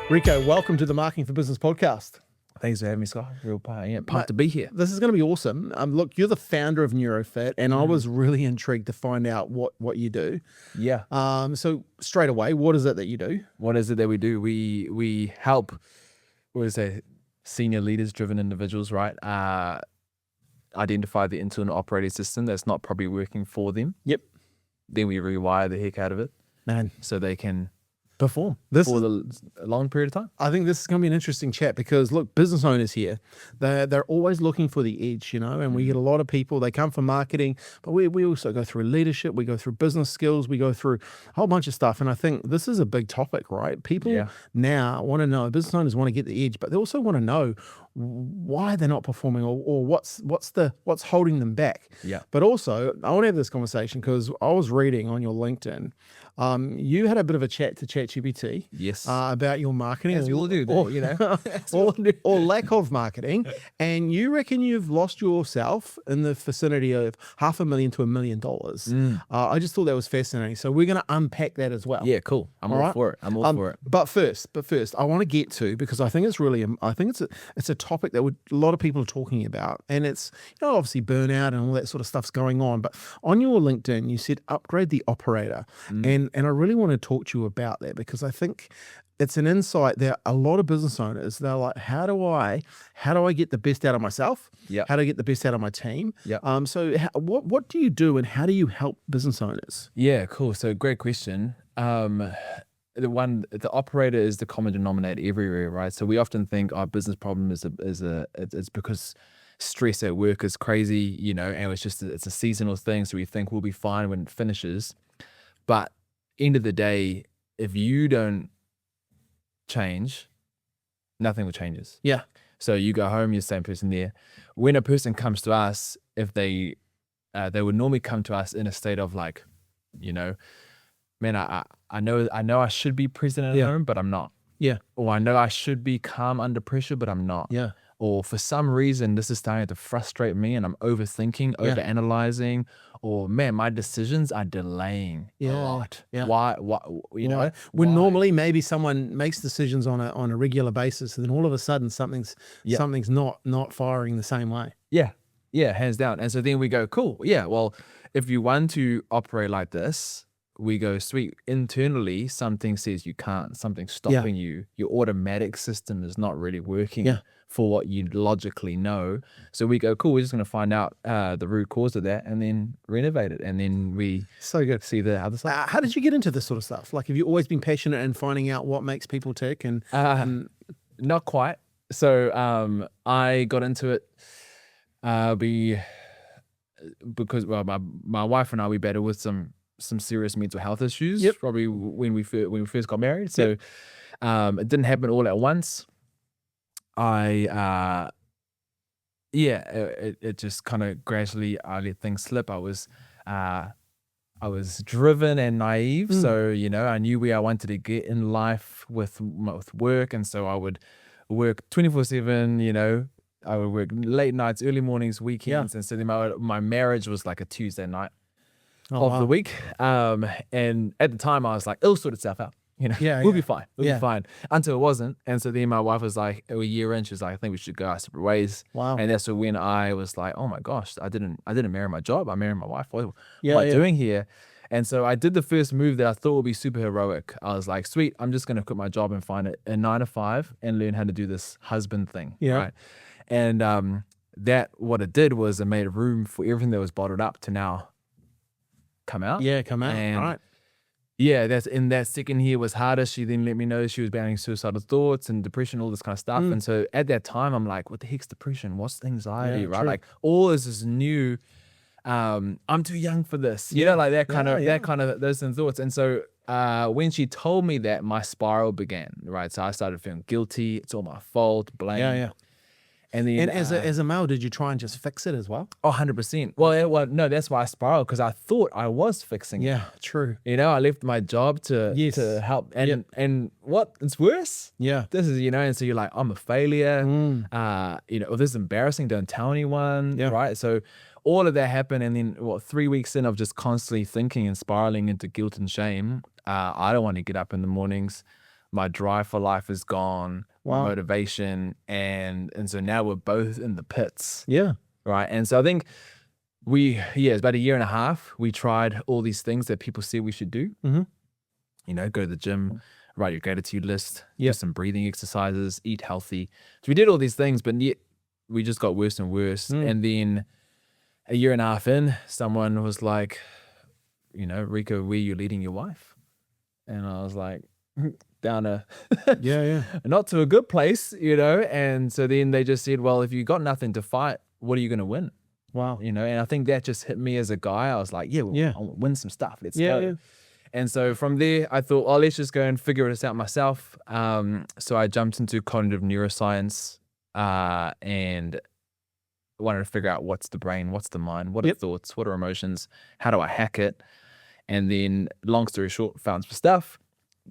Rico, welcome to the Marketing for Business podcast. Thanks for having me, Scott. Real pumped to be here. This is going to be awesome. Look, you're the founder of Neurofit, and I was really intrigued to find out what you do. Yeah. So straight away, what is it that you do? What is it that we do? We help, senior leaders, driven individuals, right? Identify the internal operating system that's not probably working for them. Yep. Then we rewire the heck out of it, Man, so they can perform for a long period of time. I think this is going to be an interesting chat because look, business owners here, they're always looking for the edge, and we get a lot of people, they come from marketing, but we also go through leadership, we go through business skills, we go through a whole bunch of stuff. And I think this is a big topic, right? People now want to know, business owners want to get the edge, but they also want to know why they're not performing or what's holding them back. Yeah. But also, I want to have this conversation because I was reading on your LinkedIn, you had a bit of a chat to ChatGPT. Yes. About your marketing. As we all do, or lack of marketing. And you reckon you've lost yourself in the vicinity of $500,000 to $1 million. I just thought that was fascinating. So we're going to unpack that as well. Yeah, cool. I'm all for it. I'm all for it. But first, I want to get to, because I think it's really, it's a topic that a lot of people are talking about, and it's, obviously burnout and all that sort of stuff's going on. But on your LinkedIn, you said upgrade the operator. And I really want to talk to you about that because I think it's an insight that a lot of business owners, they're like, how do I get the best out of myself? Yeah. How do I get the best out of my team? Yeah. So what do you do and how do you help business owners? Yeah, cool. So great question. The operator is the common denominator everywhere, right? So we often think our business problem it's because stress at work is crazy, and it's a seasonal thing. So we think we'll be fine when it finishes. But end of the day, if you don't change, nothing will changes. Yeah. So you go home, you're the same person there. When a person comes to us, if they would normally come to us in a state of like, man, I know I should be present at home, but I'm not. Yeah. Or I know I should be calm under pressure, but I'm not. Yeah. Or for some reason, this is starting to frustrate me and I'm overthinking, overanalyzing, or man, my decisions are delaying a lot. Yeah. Why? When normally maybe someone makes decisions on a regular basis, and then all of a sudden something's not firing the same way. Yeah. Yeah, hands down. And so then we go, cool. Yeah, well, if you want to operate like this, we go, sweet. Internally, something says you can't, something's stopping you. Your automatic system is not really working for what you logically know. So we go, cool, we're just going to find out the root cause of that and then renovate it. And then we see the other side. How did you get into this sort of stuff? Like, have you always been passionate in finding out what makes people tick? And not quite. So I got into it because my wife and I, we battled with some serious mental health issues probably when we first got married. So it didn't happen all at once. It just kind of gradually I let things slip. I was driven and naive. So, I knew where I wanted to get in life with work. And so I would work 24/7, I would work late nights, early mornings, weekends. And so then my marriage was like a Tuesday night of the week. And at the time I was like, it'll sort itself out. We'll be fine. We'll be fine. Until it wasn't. And so then my wife was like, a year in, she was like, I think we should go our separate ways. Wow. And that's when I was like, oh my gosh, I didn't marry my job. I married my wife. What am I doing here? And so I did the first move that I thought would be super heroic. I was like, sweet, I'm just going to quit my job and find a 9-to-5 and learn how to do this husband thing. Yeah. Right. And that what it did was it made room for everything that was bottled up to now come out. Yeah, come out. And right. Yeah, that's in that second year was harder. She then let me know she was battling suicidal thoughts and depression, all this kind of stuff. And so at that time, I'm like, what the heck's depression? What's anxiety, right? True. Like all this is new. I'm too young for this. Like that kind of those thoughts. And so when she told me that, my spiral began, right? So I started feeling guilty. It's all my fault, blame. Yeah. And then, as a male, did you try and just fix it as well? Oh, 100%. Well, no, that's why I spiraled, because I thought I was fixing it. Yeah, true. I left my job to help. And what? It's worse? Yeah. This is, and so you're like, I'm a failure. This is embarrassing. Don't tell anyone, right? So all of that happened. And then 3 weeks in of just constantly thinking and spiraling into guilt and shame. I don't want to get up in the mornings. My drive for life is gone. Wow. Motivation, and so now we're both in the pits, Yeah. right? And so I think it's about a year and a half. We tried all these things that people say we should do. You know, go to the gym, write your gratitude list, do some breathing exercises, eat healthy. So we did all these things, but yet we just got worse and worse. And then a year and a half in, someone was like, you know, Rico, where you leading your wife? And I was like, down a not to a good place, you know. And so then they just said, well, if you got nothing to fight, what are you going to win? Wow. You know, and I think that just hit me as a guy. I was like, I want to win some stuff. Let's go. Yeah. And so from there, I thought, oh, let's just go and figure this out myself. So I jumped into cognitive neuroscience and wanted to figure out what's the brain, what's the mind, what are thoughts, what are emotions, how do I hack it? And then, long story short, found some stuff,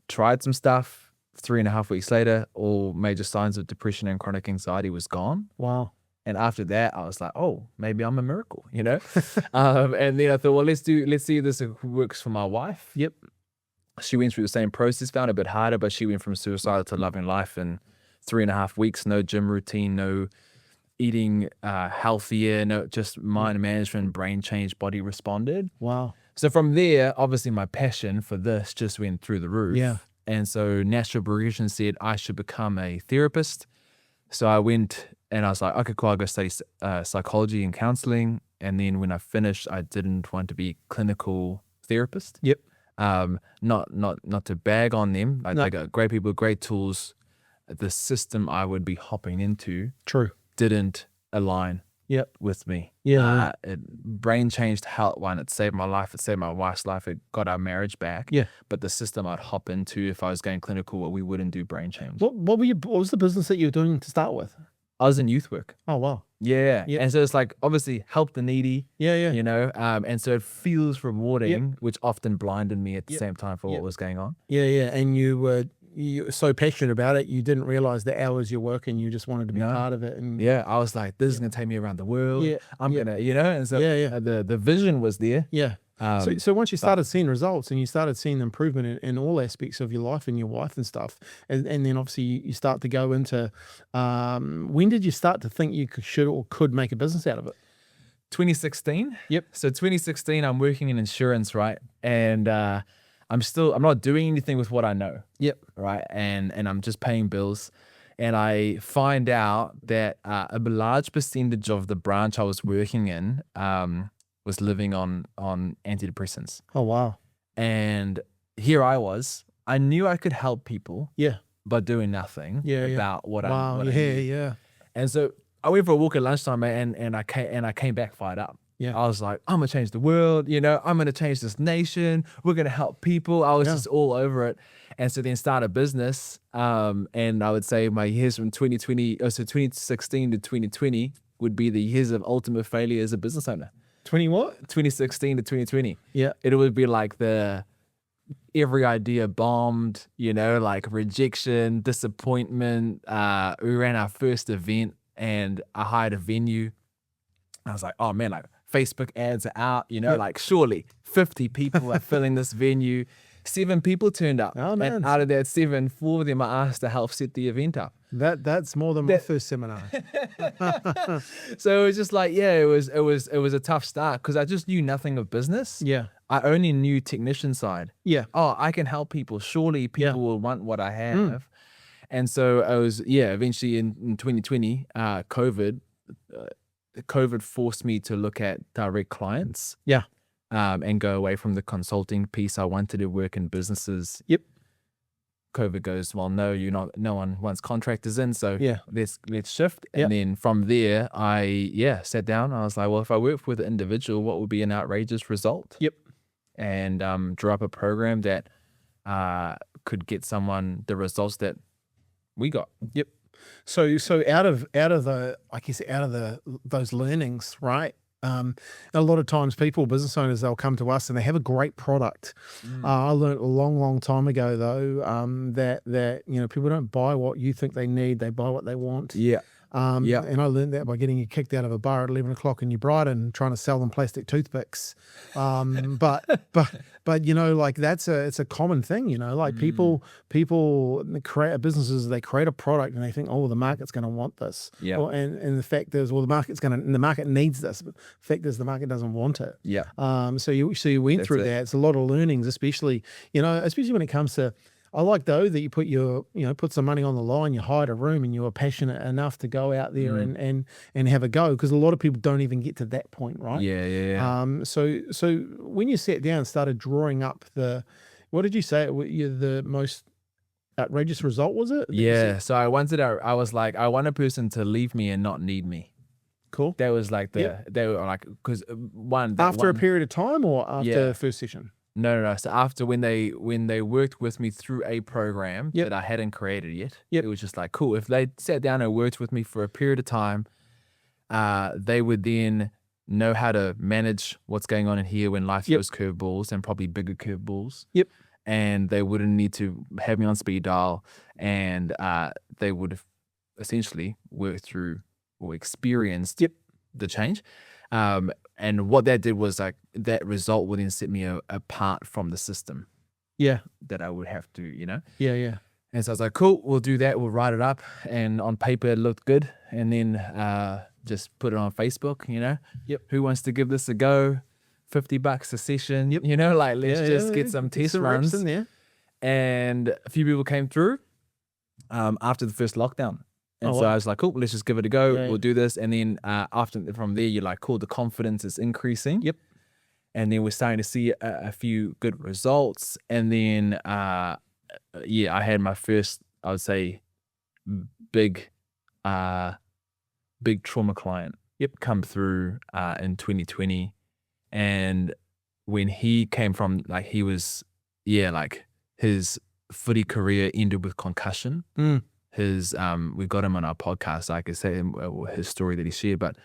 tried some stuff. 3.5 weeks later, all major signs of depression and chronic anxiety was gone. Wow. And after that, I was like, oh, maybe I'm a miracle, you know? And then I thought, well, let's see if this works for my wife. Yep. She went through the same process, found it a bit harder, but she went from suicidal to loving life in 3.5 weeks. No gym routine, no eating healthier, no just mind management, brain change, body responded. Wow. So from there, obviously my passion for this just went through the roof. Yeah. And so natural progression said I should become a therapist. So I went and I was like, okay, cool, I'll go study psychology and counseling. And then when I finished, I didn't want to be a clinical therapist. Yep. Not to bag on them. They got great people, great tools. The system I would be hopping into didn't align with me. Yeah. Brain changed one, it saved my life, it saved my wife's life, it got our marriage back. Yeah. But the system I'd hop into if I was going clinical, we wouldn't do brain change. What was the business that you were doing to start with? I was in youth work. Oh, wow. Yeah. And so it's like, obviously, help the needy. Yeah. You know, and so it feels rewarding, which often blinded me at the same time for what was going on. Yeah. And you were so passionate about it, you didn't realize the hours you're working, you just wanted to be part of it. And I was like, this is going to take me around the world. I'm going to, you know, and so the vision was there. Yeah. So once you started seeing results and you started seeing the improvement in all aspects of your life and your wife and stuff, and then obviously you start to go into, when did you start to think you should or could make a business out of it? 2016. Yep. So 2016, I'm working in insurance, right? And I'm not doing anything with what I know. Yep. Right. And I'm just paying bills. And I find out that a large percentage of the branch I was working in was living on antidepressants. Oh, wow. And here I was. I knew I could help people. Yeah. But doing nothing about what I knew. Yeah. And so I went for a walk at lunchtime, and I came back fired up. Yeah. I was like, I'm going to change the world, you know, I'm going to change this nation. We're going to help people. I was just all over it. And so then start a business. And I would say my years from 2016 to 2020 would be the years of ultimate failure as a business owner. 2016 to 2020. Yeah. It would be like every idea bombed, you know, like rejection, disappointment. We ran our first event and I hired a venue. I was like, oh man, like Facebook ads are out, you know, like surely 50 people are filling this venue. 7 people turned up. Oh, man. And out of that 7, 4 of them I asked to help set the event up. That's more than my first seminar. So it was just like, it was a tough start because I just knew nothing of business. Yeah. I only knew technician side. Yeah. Oh, I can help people. Surely people will want what I have. And so I was, eventually in 2020, COVID forced me to look at direct clients. Yeah. And go away from the consulting piece. I wanted to work in businesses. Yep. COVID goes, well, no, no one wants contractors in, so let's shift. Yep. And then from there, I sat down. I was like, well, if I work with an individual, what would be an outrageous result? Yep. And drew up a program that could get someone the results that we got. Yep. So out of those learnings, right? A lot of times business owners, they'll come to us and they have a great product. I learned a long time ago though, that you know, people don't buy what you think they need, they buy what they want. Yeah. And I learned that by getting you kicked out of a bar at 11 o'clock in your Brighton, trying to sell them plastic toothpicks. But like it's a common thing, like people create businesses, they create a product and they think, oh, the market's going to want this. Yeah. And the fact is, well, the market needs this. But the fact is the market doesn't want it. Yeah. So you went through that. It's a lot of learnings, especially when it comes to, I like though that you put some money on the line, you hired a room and you were passionate enough to go out there and have a go, because a lot of people don't even get to that point, right? Yeah. So when you sat down and started drawing up what did you say the most outrageous result was it? Yeah. So I was like, I want a person to leave me and not need me. Cool. That was like they were like, because after a period of time or after the first session? No. So after when they worked with me through a program that I hadn't created yet, it was just like, cool. If they sat down and worked with me for a period of time, they would then know how to manage what's going on in here when life throws curveballs, and probably bigger curveballs. Yep. And they wouldn't need to have me on speed dial, and they would have essentially worked through or experienced the change. And what that did was like that result would then set me apart from the system. Yeah. That I would have to, Yeah. And so I was like, cool, we'll do that. We'll write it up. And on paper, it looked good. And then just put it on Facebook, Yep. Who wants to give this a go? $50 a session, let's just get some test runs in there. And a few people came through after the first lockdown. And I was like, cool, let's just give it a go. We'll do this. And then from there, you're like, cool, the confidence is increasing. Yep. And then we're starting to see a few good results. And then, I had my first, I would say, big trauma client come through in 2020. And when he came from, like, he was, like, his footy career ended with concussion. We got him on our podcast, I could say his story that he shared, but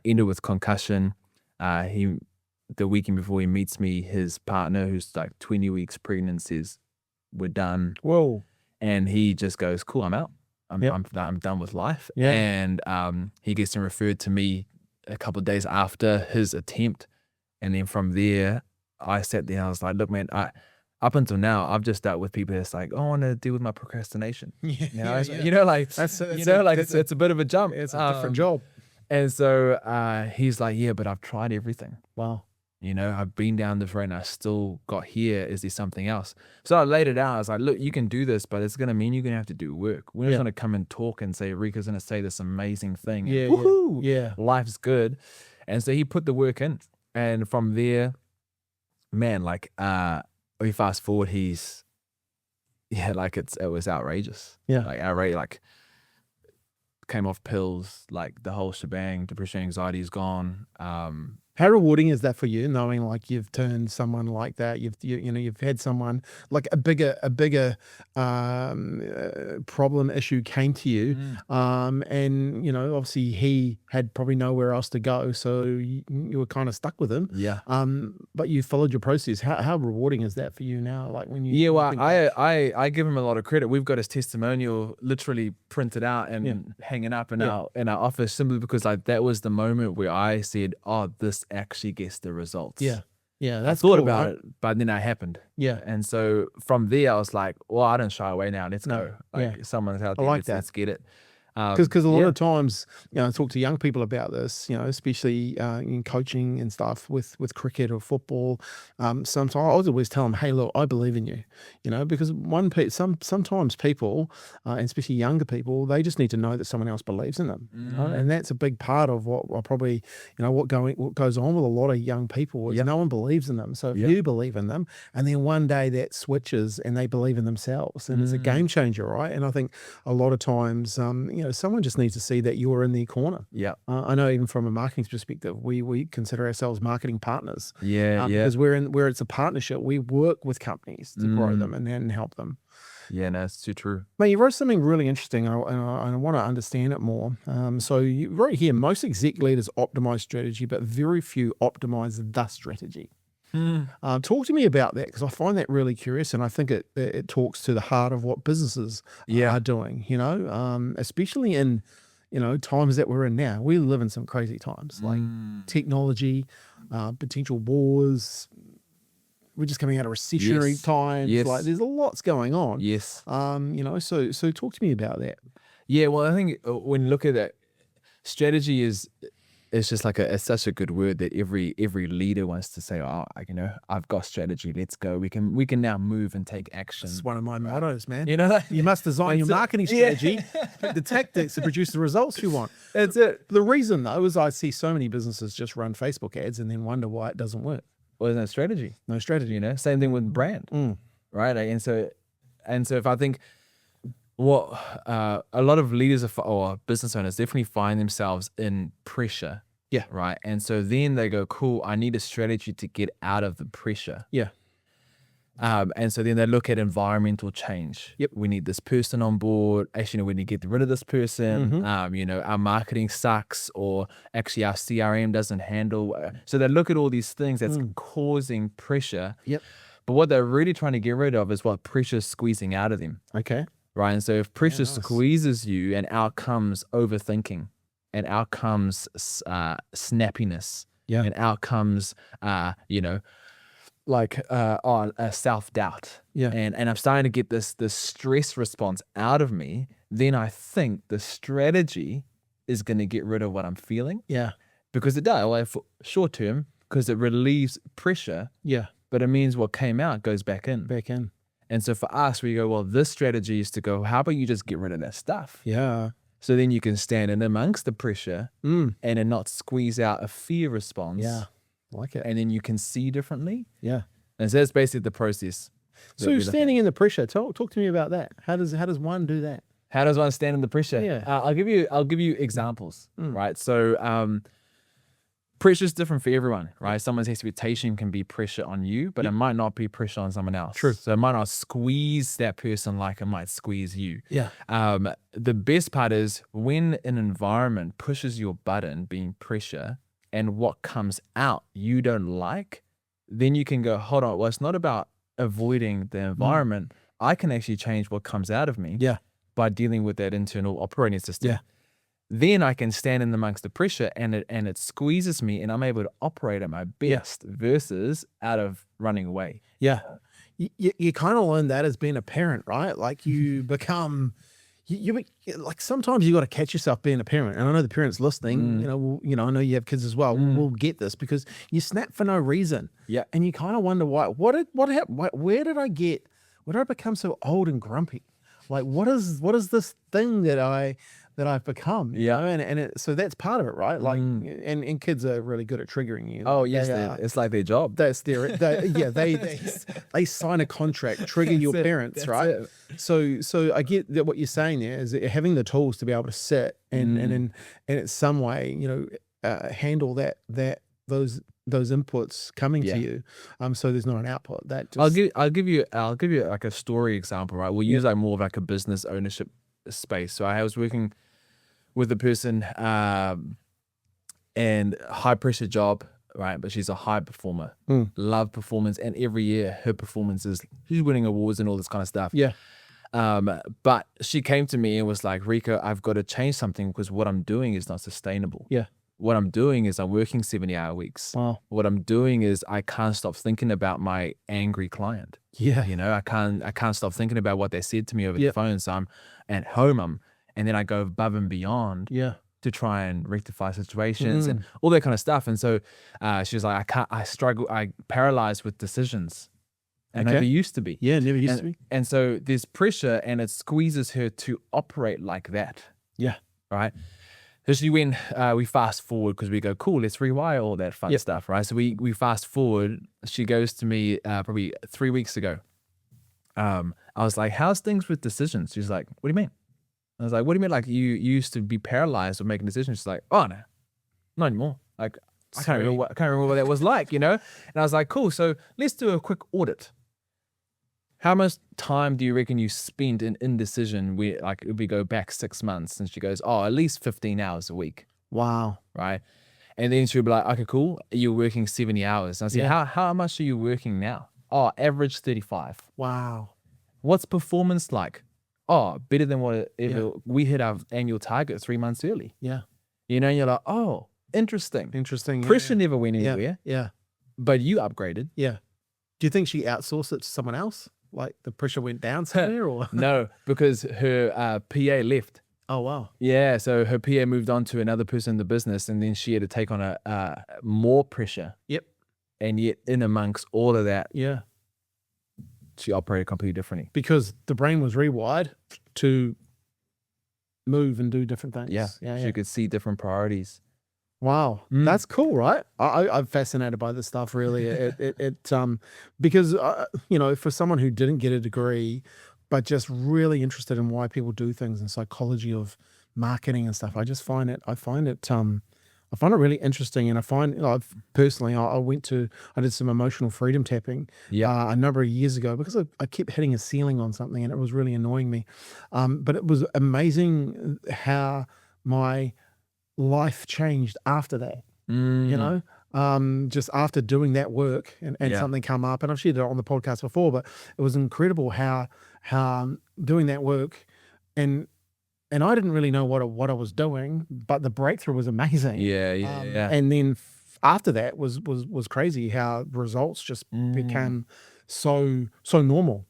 ended with concussion. The weekend before he meets me, his partner, who's like 20 weeks pregnant, says, we're done. Whoa. And he just goes, cool, I'm out. I'm done with life. Yeah. And he gets referred to me a couple of days after his attempt. And then from there, I sat there and I was like, look, man, up until now, I've just dealt with people that's like, oh, I want to deal with my procrastination. It's a bit of a jump. It's a different job. And so he's like, yeah, but I've tried everything. Wow. I've been down this road and I still got here. Is there something else? So I laid it out. I was like, look, you can do this, but it's going to mean you're going to have to do work. We're not going to come and talk and say, Rico's going to say this amazing thing. Yeah. Woohoo! Yeah. Life's good. And so he put the work in. And from there, man, like, we fast forward, he's, it was outrageous. Yeah. Like, outrageous, like, came off pills, like, the whole shebang, depression, anxiety is gone. How rewarding is that for you, knowing like you've turned someone like that? You've had someone like a bigger problem issue came to you, and obviously he had probably nowhere else to go, so you were kind of stuck with him. Yeah. But you followed your process. How rewarding is that for you now? Like when you I give him a lot of credit. We've got his testimonial literally printed out and hanging up in our office, simply because like that was the moment where I said, oh, this actually gets the results. Yeah, that's I thought cool, about right? it, but then it happened. Yeah. And so from there, I was like, well, I don't shy away now. Let's go. Like, someone's out there. Let's get it. Because a lot of times, I talk to young people about this, especially in coaching and stuff with cricket or football. Sometimes I always tell them, hey, look, I believe in you, because sometimes people, and especially younger people, they just need to know that someone else believes in them. And that's a big part of what probably, what goes on with a lot of young people is no one believes in them. So if you believe in them, and then one day that switches and they believe in themselves, and it's a game changer, right? And I think a lot of times, someone just needs to see that you're in their corner. Yeah. I know even from a marketing perspective, we consider ourselves marketing partners. Because where it's a partnership, we work with companies to grow them and help them. Yeah, no, it's too true. Mate, you wrote something really interesting, and I want to understand it more. So you wrote here, most exec leaders optimize strategy, but very few optimize the strategy. Talk to me about that, because I find that really curious, and I think it talks to the heart of what businesses are doing, especially in times that we're in now. We live in some crazy times, like technology, potential wars. We're just coming out of recessionary Yes. times. Yes. Like there's a lots going on. Yes. So talk to me about that. Yeah, well, I think when you look at that, strategy is just like it's such a good word that every leader wants to say, oh, I've got strategy. Let's go. We can now move and take action. It's one of my mottos, man. Like, You must design your marketing strategy, the tactics to produce the results you want. That's it. The reason though is I see so many businesses just run Facebook ads and then wonder why it doesn't work. Well, there's no strategy. No strategy. Same thing with brand, right? And so if I think what a lot of leaders or business owners definitely find themselves in pressure. Yeah. Right. And so then they go, cool, I need a strategy to get out of the pressure. Yeah. And so then they look at environmental change. Yep. We need this person on board. Actually, we need to get rid of this person. Our marketing sucks, or actually our CRM doesn't handle. So they look at all these things that's causing pressure. Yep. But what they're really trying to get rid of is what pressure's squeezing out of them. Okay. Right. And so if pressure squeezes you, and out comes overthinking, and out comes snappiness, and out comes self-doubt. Yeah. And I'm starting to get this stress response out of me, then I think the strategy is going to get rid of what I'm feeling. Yeah. Because it does, well, for short term, because it relieves pressure. Yeah. But it means what came out goes back in. And so for us, we go, well, this strategy is to go, how about you just get rid of that stuff? Yeah. So then you can stand in amongst the pressure and then not squeeze out a fear response. Yeah. Like it. And then you can see differently. Yeah. And so that's basically the process. So standing in the pressure, talk to me about that. How does one do that? How does one stand in the pressure? Yeah. I'll give you examples, right? So pressure is different for everyone, right? Someone's expectation can be pressure on you, but it might not be pressure on someone else. True. So it might not squeeze that person like it might squeeze you. Yeah. The best part is when an environment pushes your button, being pressure, and what comes out you don't like, then you can go, hold on, well, it's not about avoiding the environment. I can actually change what comes out of me by dealing with that internal operating system. Yeah. Then I can stand in amongst the pressure and it squeezes me and I'm able to operate at my best versus out of running away. Yeah. You kind of learn that as being a parent, right? Like you become, you like sometimes you got to catch yourself being a parent. And I know the parents listening, I know you have kids as well. We'll get this because you snap for no reason. Yeah. And you kind of wonder why, what happened? Where did I become so old and grumpy? Like, what is this thing that I've become? So that's part of it, right? Like, and kids are really good at triggering you. Oh yes, it's like their job. That's they sign a contract, trigger your parents, right? So I get that what you're saying there is that having the tools to be able to sit and in some way, handle those inputs coming to you, so there's not an output. That just, I'll give you like a story example, right? We'll use like more of like a business ownership space. So I was working with a person and high pressure job, right? But she's a high performer, love performance, and every year her performance is she's winning awards and all this kind of stuff. Yeah. But she came to me and was like, Rico, I've got to change something because what I'm doing is not sustainable. Yeah. What I'm doing is I'm working 70-hour weeks. Wow. What I'm doing is I can't stop thinking about my angry client. Yeah. I can't stop thinking about what they said to me over the phone. So I'm at home, and then I go above and beyond to try and rectify situations and all that kind of stuff. And so she was like, I struggle, I paralyzed with decisions. And never used to be. Yeah, never used to be. And so there's pressure and it squeezes her to operate like that. Yeah. Right. Especially when we fast forward, because we go, cool, let's rewire all that fun stuff, right? So we fast forward. She goes to me probably 3 weeks ago. I was like, how's things with decisions? She's like, what do you mean? I was like, what do you mean? Like you used to be paralyzed with making decisions. She's like, oh no, not anymore. Like I can't remember what that was like, And I was like, cool. So let's do a quick audit. How much time do you reckon you spend in indecision? If we go back 6 months, and she goes, oh, at least 15 hours a week. Wow. Right. And then she'll be like, okay, cool. You're working 70 hours. And I said, how much are you working now? Oh, average 35. Wow. What's performance like? oh, better than whatever Yeah. we hit our annual target 3 months early. Yeah. You know, and you're like, oh, interesting. Interesting. Yeah, Pressure yeah. never went Yeah. anywhere, Yeah. but you upgraded. Yeah. Do you think she outsourced it to someone else? Like the pressure went down somewhere, or? No, because her PA left. Oh, wow. Yeah, so her PA moved on to another person in the business, and then she had to take on a more pressure. Yep. And yet, in amongst all of that, Yeah. she operated completely differently. Because the brain was rewired to move and do different things. Yeah, Yeah. she could see different priorities. Wow, that's cool, right? I'm fascinated by this stuff. Really, because you know, for someone who didn't get a degree, but just really interested in why people do things and psychology of marketing and stuff, I find it really interesting. And I find, you know, I've personally, I did some emotional freedom tapping a number of years ago because I kept hitting a ceiling on something and it was really annoying me. But it was amazing how my life changed after that, you know, just after doing that work and something come up, and I've shared it on the podcast before, but it was incredible how doing that work and I didn't really know what I was doing, but the breakthrough was amazing. Yeah. And then after that was crazy how results just became so normal.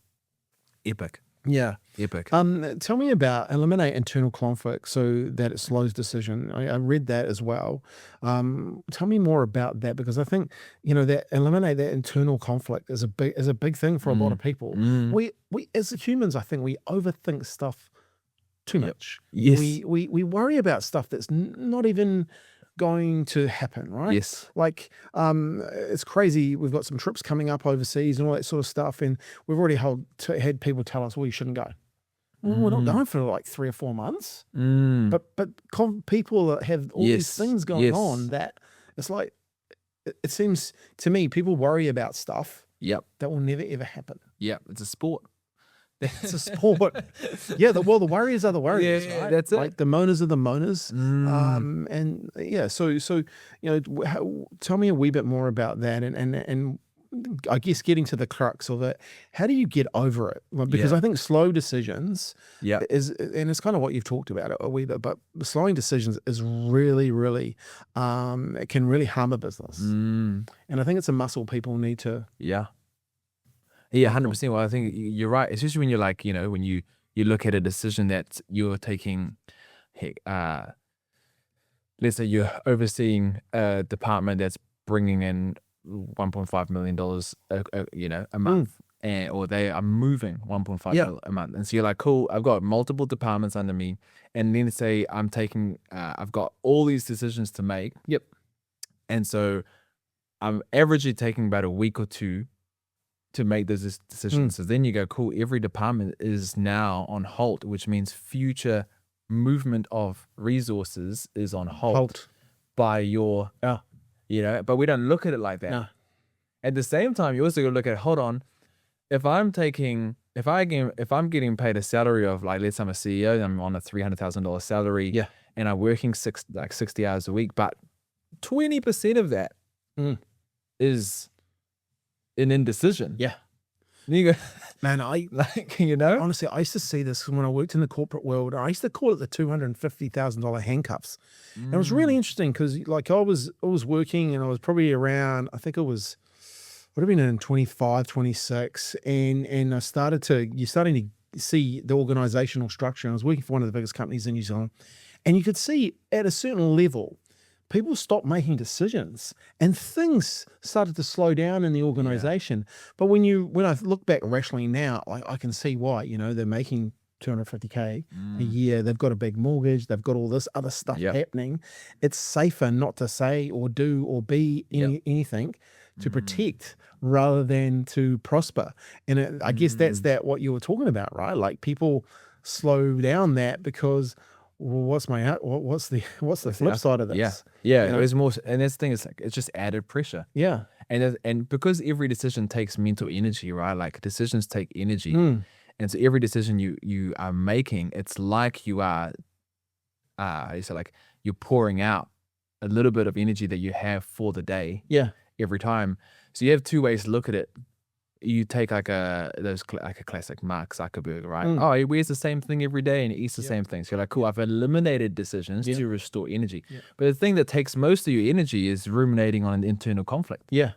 Epic. Yeah. Epic. Tell me about eliminate internal conflict so that it slows decision. I read that as well. Tell me more about that, because I think, you know, that eliminate that internal conflict is a big thing for a lot of people. We as humans, I think we overthink stuff too much. Yes. We worry about stuff that's not even going to happen, right? Yes. Like, it's crazy. We've got some trips coming up overseas and all that sort of stuff, and we've already had people tell us, well, you shouldn't go. Well, we're not going for like 3 or 4 months. But people that have all these things going on, that it's like, it seems to me people worry about stuff that will never ever happen. Yeah, it's a sport. It's a sport. Yeah, the warriors are the warriors, right? That's it. Like the moaners are the moaners. And yeah, so you know, tell me a wee bit more about that, and I guess getting to the crux of it. How do you get over it? Well, because I think slow decisions is, and it's kind of what you've talked about a wee bit, but slowing decisions is really, really, it can really harm a business. And I think it's a muscle people need to. Yeah, 100%. Well, I think you're right, especially when you're like, you know, when you look at a decision that you're taking, let's say you're overseeing a department that's bringing in $1.5 million, you know, a month, or they are moving 1.5 million a month, and so you're like, cool, I've got multiple departments under me, and then say I'm taking, I've got all these decisions to make. And so I'm averagely taking about a week or two to make those decisions. So then you go, cool, every department is now on halt, which means future movement of resources is on halt. By your, you know, but we don't look at it like that. No. At the same time, you also got to look at, hold on, if I'm getting paid a salary of, like, let's say I'm a CEO, I'm on a $300,000 salary, and I'm working 60 hours a week, but 20% of that is an indecision. And you go, man, I like, you know, honestly, I used to see this when I worked in the corporate world. I used to call it the $250,000 handcuffs. And it was really interesting because, like, I was working, and I was probably around, I think it would have been in 25, 26. And you're starting to see the organizational structure. And I was working for one of the biggest companies in New Zealand. And you could see at a certain level, people stopped making decisions and things started to slow down in the organization. But when I look back rationally now, I can see why. You know, they're making $250K a year. They've got a big mortgage. They've got all this other stuff happening. It's safer not to say or do or be anything to protect rather than to prosper. And I guess that's what you were talking about, right? Like, people slow down that because, well, what's the flip side of this? It was more, and this thing is like, it's just added pressure. And because every decision takes mental energy, right? Like, decisions take energy, and so every decision you are making, it's like you are, like you're pouring out a little bit of energy that you have for the day. Every time. So you have two ways to look at it. you take like like a classic Mark Zuckerberg, right? Oh, he wears the same thing every day and he eats the same thing. So you're like, cool, I've eliminated decisions to restore energy. But the thing that takes most of your energy is ruminating on an internal conflict. Yeah.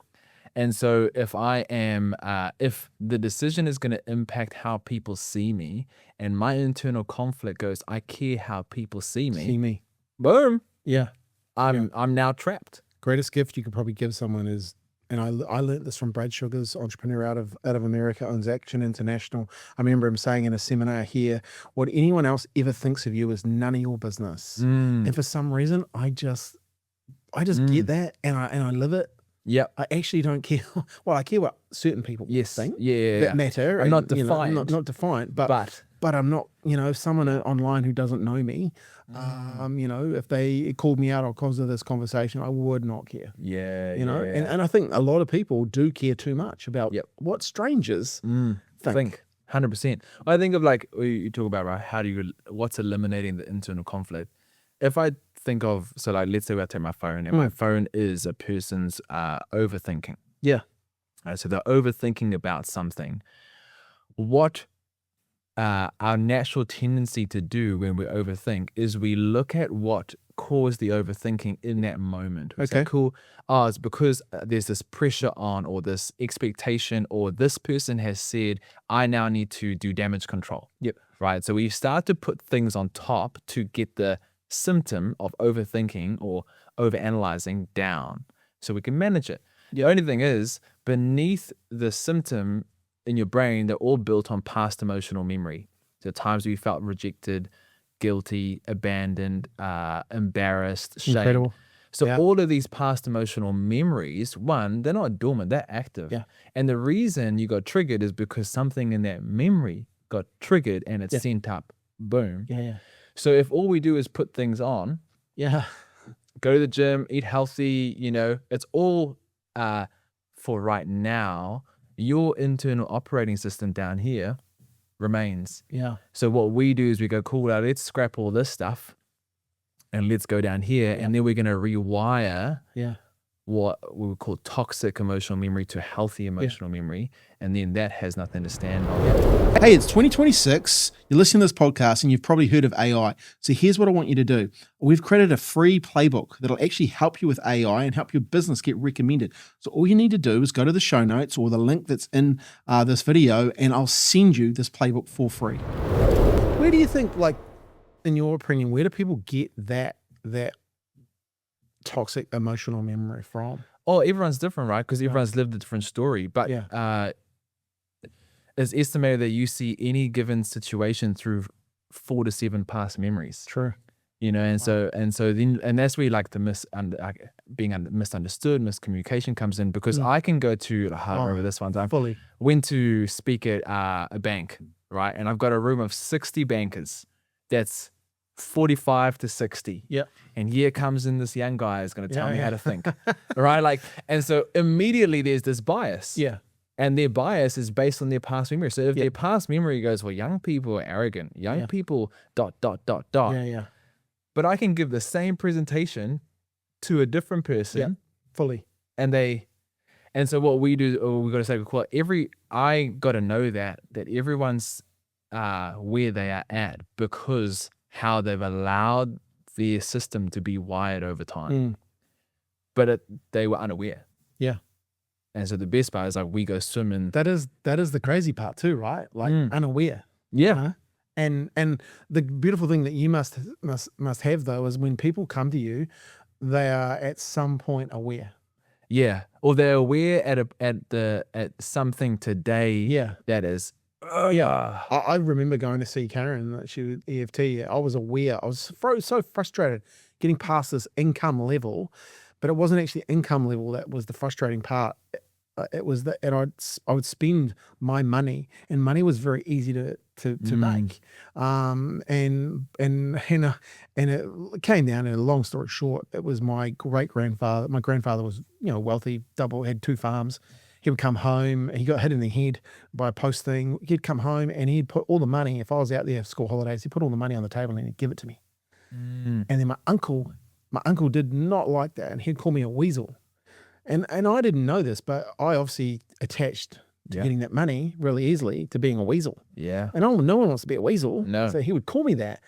And so if I am, if the decision is going to impact how people see me, and my internal conflict goes, I care how people see me. Boom. Yeah. I'm now trapped. Greatest gift you could probably give someone is, and I learned this from Brad Sugar's entrepreneur out of America, owns Action International. I remember him saying in a seminar here, what anyone else ever thinks of you is none of your business. And for some reason, I just get that, and I live it. Yeah, I actually don't care. Well, I care what certain people think that matter. I'm not defiant. Not defiant, but I'm not, if someone online who doesn't know me, if they called me out because of this conversation, I would not care. And I think a lot of people do care too much about what strangers think. 100%. I think of like, you talk about, right, what's eliminating the internal conflict. If I think of, so like, let's say I take my phone and my phone is a person's overthinking. Yeah. So they're overthinking about something. What our natural tendency to do when we overthink is we look at what caused the overthinking in that moment. We say, cool. Oh, it's because there's this pressure on, or this expectation, or this person has said, I now need to do damage control. Right. So we start to put things on top to get the symptom of overthinking or overanalyzing down so we can manage it. The only thing is, beneath the symptom in your brain, they're all built on past emotional memory. So times where you felt rejected, guilty, abandoned, embarrassed, shamed. Incredible. So all of these past emotional memories, one, they're not dormant, they're active. And the reason you got triggered is because something in that memory got triggered and it's sent up. Boom. So if all we do is put things on, go to the gym, eat healthy, it's all for right now. Your internal operating system down here remains. So what we do is we go, cool, now let's scrap all this stuff and let's go down here, and then we're going to rewire what we would call toxic emotional memory to healthy emotional memory, and then that has nothing to stand on. Hey, it's 2026. You're listening to this podcast and you've probably heard of AI. So here's what I want you to do. We've created a free playbook that'll actually help you with AI and help your business get recommended. So all you need to do is go to the show notes or the link that's in this video, and I'll send you this playbook for free. Where do you think, like, in your opinion, where do people get that toxic emotional memory from? Oh, everyone's different, right? Because everyone's lived a different story. But it's estimated that you see any given situation through 4 to 7 past memories. True. And so that's where like the being misunderstood, miscommunication comes in, because I can go to, I remember this one time, went to speak at a bank, right? And I've got a room of 60 bankers. That's 45 to 60. And here comes in this young guy is going to tell me how to think. Right? Like, and so immediately there's this bias. And their bias is based on their past memory. So if their past memory goes, well, young people are arrogant, young people ... But I can give the same presentation to a different person. And so what we do, we got to say, well, I got to know that everyone's where they are at because how they've allowed their system to be wired over time. But they were unaware. And so the best part is like we go swimming. That is the crazy part too, right? Like unaware. And the beautiful thing that you must have though is when people come to you, they are at some point aware. Or they're aware at something today that is. I remember going to see Karen. She was EFT. I was aware. I was so frustrated getting past this income level, but it wasn't actually income level that was the frustrating part. It was that, and I would spend my money, and money was very easy to make. And it came down. And a long story short, it was my great grandfather. My grandfather was wealthy, had 2 farms. He would come home, he got hit in the head by a post thing. He'd come home and he'd put all the money, if I was out there for school holidays, he'd put all the money on the table and he'd give it to me. And then my uncle did not like that, and he'd call me a weasel. And I didn't know this, but I obviously attached to Yeah. getting that money really easily to being a weasel. Yeah. And no one wants to be a weasel. No. So he would call me that.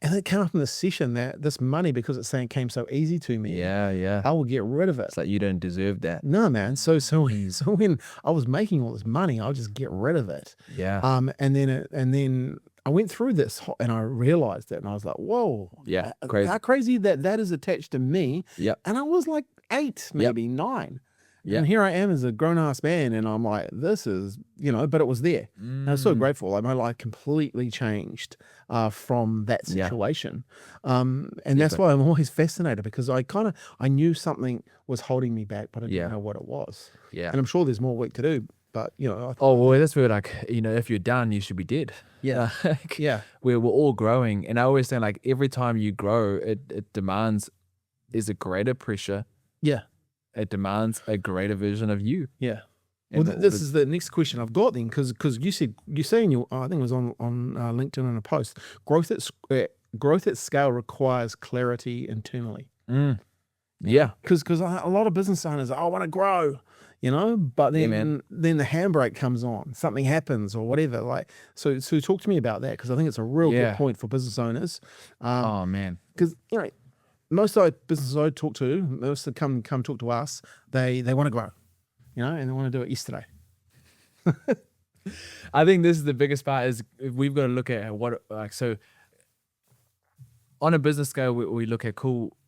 And it came up in this session that this money, because it's saying came so easy to me, Yeah. I will get rid of it. It's like you don't deserve that. No, man. So when I was making all this money, I'll just get rid of it. Yeah. And then I went through this and I realized it, and I was like, whoa. Yeah, crazy. How crazy that is attached to me. Yep. And I was like 8, maybe 9. Yeah. And here I am as a grown-ass man, and I'm like, this is, but it was there. And I was so grateful. Like, my life completely changed from that situation. And that's why I'm always fascinated, because I knew something was holding me back, but I didn't know what it was. Yeah. And I'm sure there's more work to do, but, Oh, well, that's where, like, if you're done, you should be dead. Yeah. Yeah. We're all growing. And I always say, like, every time you grow, it demands, there's a greater pressure. Yeah. It demands a greater version of you. Yeah. Well, this is the next question I've got then, because you say in your, I think it was on LinkedIn in a post, growth at scale requires clarity internally. Yeah. Because a lot of business owners, I want to grow, but then the handbrake comes on, something happens or whatever. Like, so talk to me about that, because I think it's a real good point for business owners. Oh man. Because most of the businesses I talk to, most of them come talk to us, they want to grow, and they want to do it yesterday. I think this is the biggest part, is we've got to look at so on a business scale, we look at,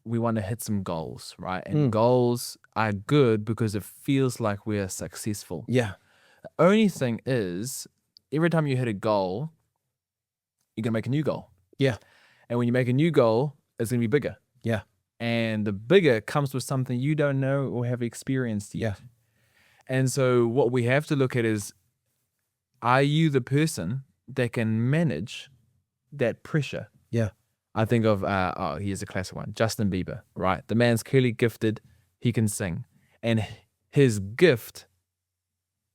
we want to hit some goals, right? And goals are good because it feels like we're successful. Yeah. The only thing is, every time you hit a goal, you're going to make a new goal. Yeah. And when you make a new goal, it's going to be bigger. Yeah. And the bigger comes with something you don't know or have experienced yet. Yeah. And so what we have to look at is, are you the person that can manage that pressure? Yeah. I think of, here's a classic one, Justin Bieber, right? The man's clearly gifted. He can sing. And his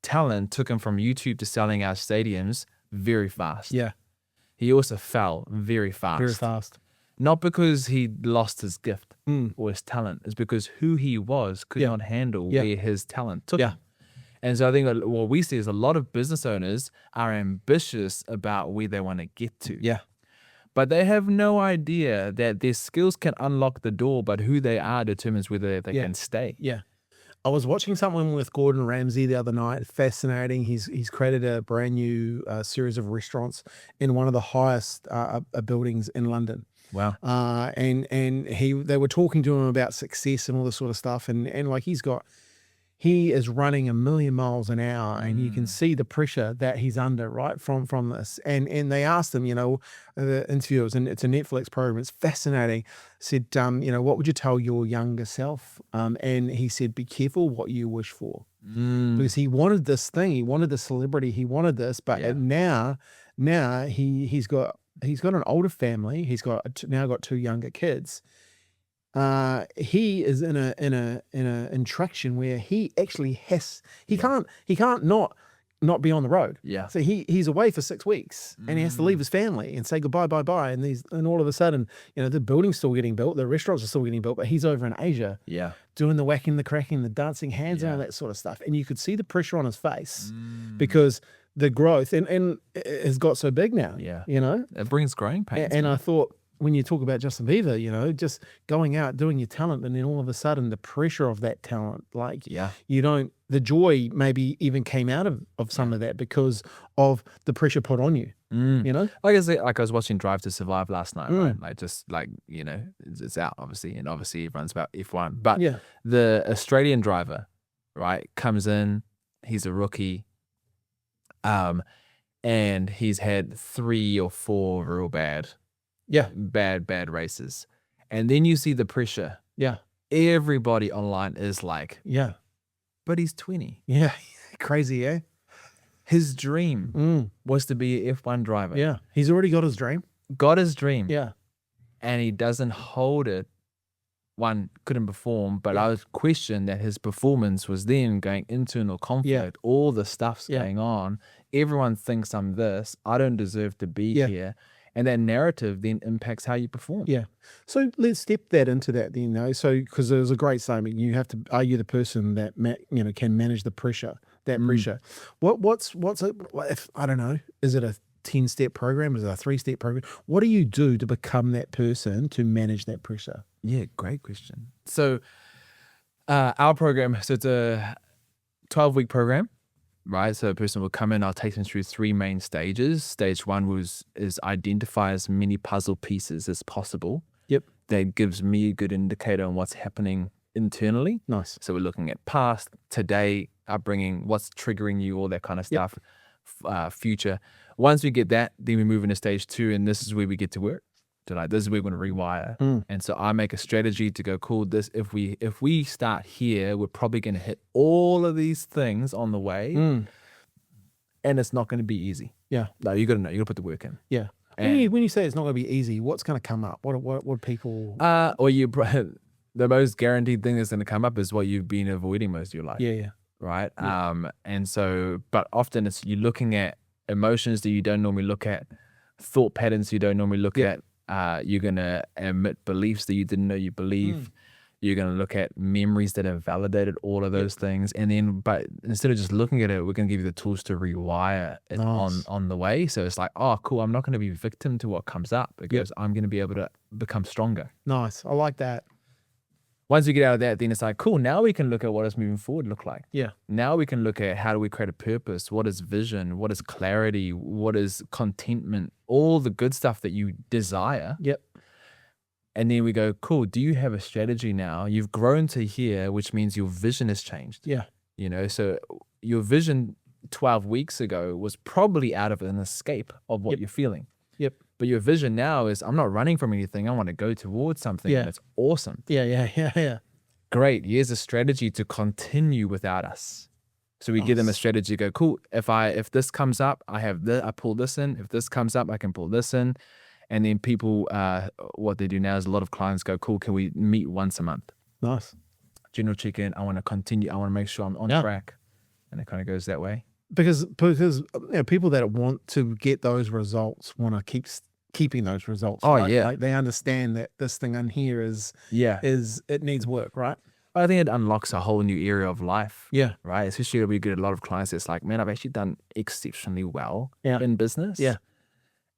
talent took him from YouTube to selling out stadiums very fast. Yeah. He also fell very fast. Very fast. Not because he lost his gift or his talent. It's because who he was could not handle where his talent took him. And so I think what we see is a lot of business owners are ambitious about where they want to get to. Yeah. But they have no idea that their skills can unlock the door, but who they are determines whether they can stay. Yeah. I was watching something with Gordon Ramsay the other night. Fascinating. He's created a brand new series of restaurants in one of the highest buildings in London. Wow. And they were talking to him about success and all this sort of stuff. And like he is running 1,000,000 miles an hour, and you can see the pressure that he's under, right, from this. And they asked him, the interviewers, and it's a Netflix program, it's fascinating, said, what would you tell your younger self? And he said, be careful what you wish for. Because he wanted this thing, he wanted the celebrity, he wanted this, but now he's got an older family, he's now got 2 younger kids. He is in a interaction where he actually can't not be on the road. Yeah. So he's away for 6 weeks, and he has to leave his family and say goodbye, bye. And all of a sudden, the building's still getting built, the restaurants are still getting built, but he's over in Asia. Yeah. Doing the whacking, the cracking, the dancing hands and all that sort of stuff. And you could see the pressure on his face because the growth and it has got so big now. Yeah. It brings growing pains. And I thought, when you talk about Justin Bieber, just going out, doing your talent, and then all of a sudden the pressure of that talent, the joy maybe even came out of some of that because of the pressure put on you, Like I was watching Drive to Survive last night, right? It's out, obviously, and obviously it runs about F1. But the Australian driver, right, comes in, he's a rookie, and he's had 3 or 4 real bad races. And then you see the pressure. Yeah. Everybody online is like, yeah, but he's 20. Yeah. Crazy, eh? His dream was to be an F1 driver. Yeah. He's already got his dream. Got his dream. Yeah. And he doesn't hold it. One, couldn't perform, but I would question that his performance was then going internal conflict. All the stuff's going on. Everyone thinks I'm this. I don't deserve to be here. And that narrative then impacts how you perform. Yeah. So let's step that into that then, So, because there's a great saying, are you the person that, can manage the pressure that pressure. What's it, if, I don't know, is it a 10-step program? Is it a 3-step program? What do you do to become that person to manage that pressure? Yeah, great question. So our program, so it's a 12-week program, right? So a person will come in, I'll take them through 3 main stages. Stage 1 is identify as many puzzle pieces as possible. Yep. That gives me a good indicator on what's happening internally. Nice. So we're looking at past, today, upbringing, what's triggering you, all that kind of stuff, future. Once we get that, then we move into stage 2, and this is where we get to work. So like, this is where we're going to rewire. And so I make a strategy to go, cool, this, if we start here, we're probably going to hit all of these things on the way, and it's not going to be easy. Yeah. No, you got to know, you got to put the work in. Yeah. And When you say it's not going to be easy, what's going to come up? What people? or the most guaranteed thing that's going to come up is what you've been avoiding most of your life. Yeah. Right. Yeah. And so, but often it's you're looking at emotions that you don't normally look at, thought patterns you don't normally look at. You're going to admit beliefs that you didn't know you believe. You're going to look at memories that have validated all of those things. And then, but instead of just looking at it, we're going to give you the tools to rewire it on the way. So it's like, oh, cool, I'm not going to be victim to what comes up because I'm going to be able to become stronger. Nice. I like that. Once we get out of that, then it's like, cool, now we can look at what does moving forward look like. Yeah. Now we can look at how do we create a purpose? What is vision? What is clarity? What is contentment? All the good stuff that you desire. Yep. And then we go, cool, do you have a strategy now? You've grown to here, which means your vision has changed. Yeah. You know, so your vision 12 weeks ago was probably out of an escape of what you're feeling. Yep. But your vision now is, I'm not running from anything. I want to go towards something. Yeah. And it's awesome. Yeah. Great. Here's a strategy to continue without us. So we give them a strategy, go, cool, if this comes up, I pull this in. If this comes up, I can pull this in. And then people, what they do now is a lot of clients go, cool, can we meet once a month? Nice. General check-in. I want to continue. I want to make sure I'm on track. And it kind of goes that way. Because people that want to get those results want to keeping those results. Oh, right? yeah. Like they understand that this thing in here is it needs work, right? I think it unlocks a whole new area of life. Yeah. Right. Especially we get a lot of clients that's like, man, I've actually done exceptionally well Yeah. in business. Yeah.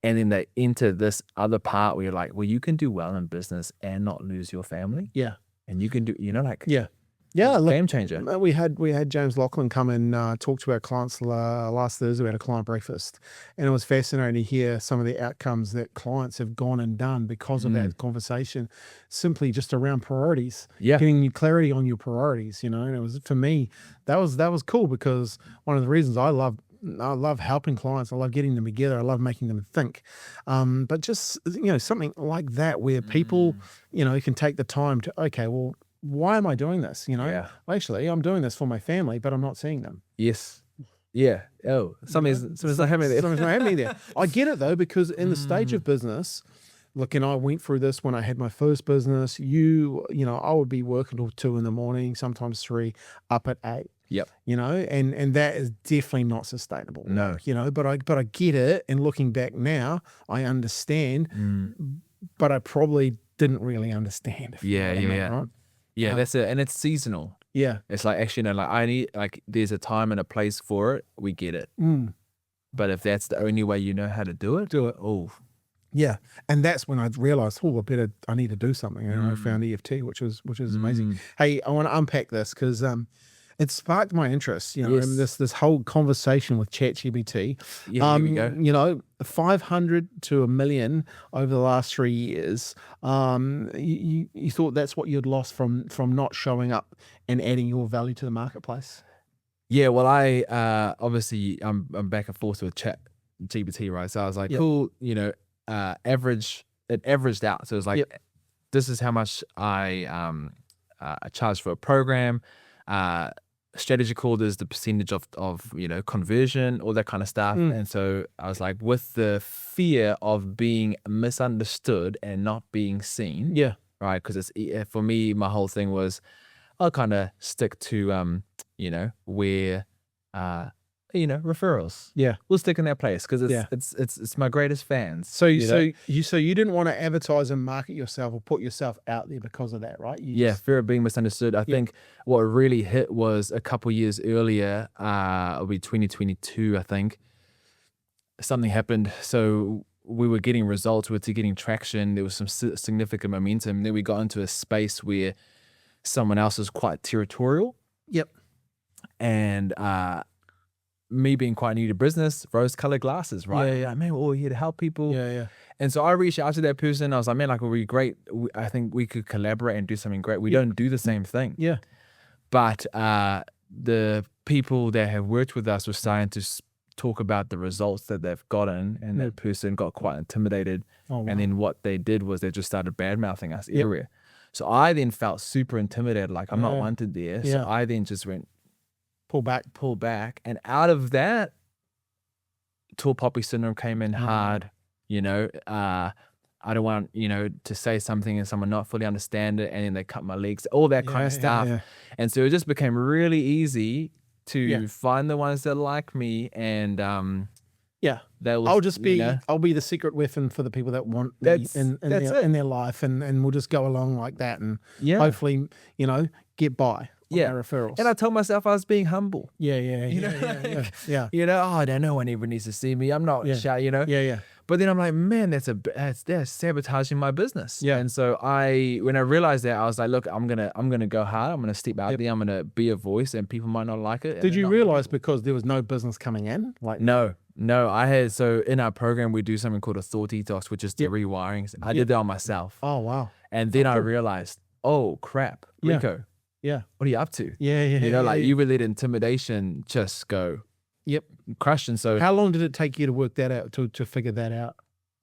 And then they enter this other part where you're like, well, you can do well in business and not lose your family. Yeah. And you can do, like, Yeah. Look, game changer. we had James Lachlan come and talk to our clients last Thursday. We had a client breakfast, and it was fascinating to hear some of the outcomes that clients have gone and done because of that conversation, simply just around priorities. Yeah. Getting you clarity on your priorities, and it was, for me, that was cool, because one of the reasons I love helping clients. I love getting them together. I love making them think. But just, something like that where people, can take the time to, okay, well, why am I doing this? Well, actually, I'm doing this for my family, but I'm not seeing them. Yes. Yeah. Oh, something's not happening there. Something's not happening there. I get it though, because in the stage of business, look, and I went through this when I had my first business. I would be working till 2 a.m, sometimes 3, up at 8. Yep. And that is definitely not sustainable. No. But I get it. And looking back now, I understand, but I probably didn't really understand. Right? Yeah, that's it. And it's seasonal. Yeah. It's like, actually, there's a time and a place for it. We get it. But if that's the only way you know how to do it. Oh. Yeah. And that's when I realized, I need to do something. And I found EFT, which is amazing. Hey, I want to unpack this because it sparked my interest, in this whole conversation with ChatGPT. Yeah, here we go. 500 to 1 million over the last 3 years. You thought that's what you'd lost from not showing up and adding your value to the marketplace? Yeah, well, I obviously I'm back and forth with ChatGPT, right? So I was like, cool, it averaged out. So it was like, this is how much I charge for a program. Strategy called is the percentage of conversion, all that kind of stuff. And so I was like, with the fear of being misunderstood and not being seen, right? Because it's for me, my whole thing was I'll kind of stick to where you know, referrals. Yeah. We'll stick in that place because Yeah. it's my greatest fans. So you know? you didn't want to advertise and market yourself or put yourself out there because of that, right? Yeah, fear of being misunderstood. I think what really hit was a couple years earlier, it'll be 2022, I think. Something happened. So we were getting results, we were getting traction. There was some significant momentum. Then we got into a space where someone else was quite territorial. Yep. And me being quite new to business, rose-colored glasses, right? Yeah, yeah. Like, man, we're all here to help people. Yeah, yeah. And so I reached out to that person. I was like, man, like, it would be great. I think we could collaborate and do something great. We don't do the same thing. Yeah. But the people that have worked with us were starting to talk about the results that they've gotten, and that person got quite intimidated. Oh, wow. And then what they did was they just started bad-mouthing us everywhere. So I then felt super intimidated, like I'm not wanted there. So I then just went, pull back. And out of that, tall poppy syndrome came in hard. You know, I don't want, you know, to say something and someone not fully understand it, and then they cut my legs, all that kind of stuff. Yeah. And so it just became really easy to find the ones that like me, and I'll just be, I'll be the secret weapon for the people that want me in their life, and we'll just go along like that, and hopefully, you know, get by. Our referrals. And I told myself I was being humble. Yeah. You know, oh, no one even needs to see me. I'm not shy, you know. Yeah. But then I'm like, man, that's sabotaging my business. Yeah. And so when I realized that, I was like, look, I'm gonna go hard. I'm gonna step out there. I'm gonna be a voice, and people might not like it. Did you realize because there was no business coming in? Like no. I had, so in our program we do something called a thought detox, which is the rewiring. I did that on myself. Oh wow. And then I realized, oh crap, Rico. Yeah. What are you up to? Yeah. You know, like you would let intimidation just go. Yep. Crushed. And so how long did it take you to work that out, to figure that out?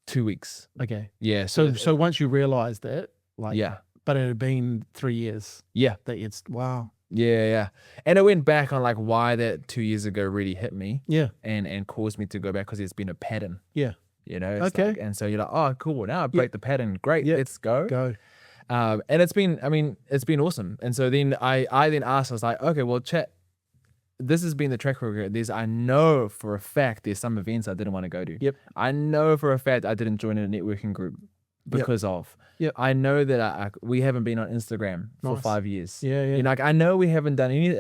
2 weeks. Okay. Yeah. So once you realized that, like, but it had been 3 years. Yeah. That it's, wow. Yeah. And I went back on like why that 2 years ago really hit me. Yeah. And caused me to go back, because it's been a pattern. Yeah. You know? It's like, and so you're like, oh, cool. Now I break the pattern. Great. Let's go. Go. And it's been awesome. And so then I then asked, I was like, okay, well, chat, this has been the track record. I know for a fact there's some events I didn't want to go to. Yep. I know for a fact I didn't join a networking group because of. Yep. I know that we haven't been on Instagram for 5 years. Yeah. You know, like, I know we haven't done any.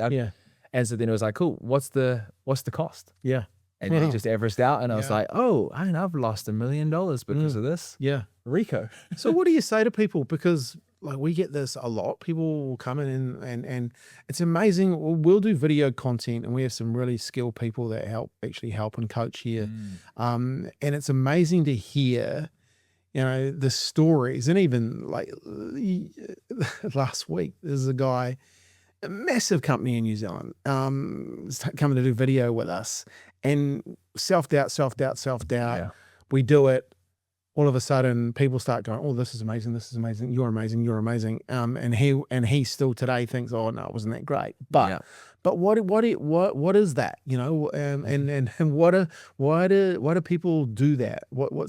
And so then it was like, cool, what's the cost? Yeah. And it just averaged out, and I was like, oh, I've lost $1 million because of this. Yeah. Rico. So what do you say to people? Because like we get this a lot. People will come in and it's amazing. We'll do video content, and we have some really skilled people that help and coach here. And it's amazing to hear, you know, the stories. And even like last week, there's a guy, a massive company in New Zealand, coming to do video with us, and self-doubt. Yeah. We do it. All of a sudden, people start going, "Oh, this is amazing! You're amazing!" And he still today thinks, "Oh no, wasn't that great?" But what is that? You know, and why do people do that?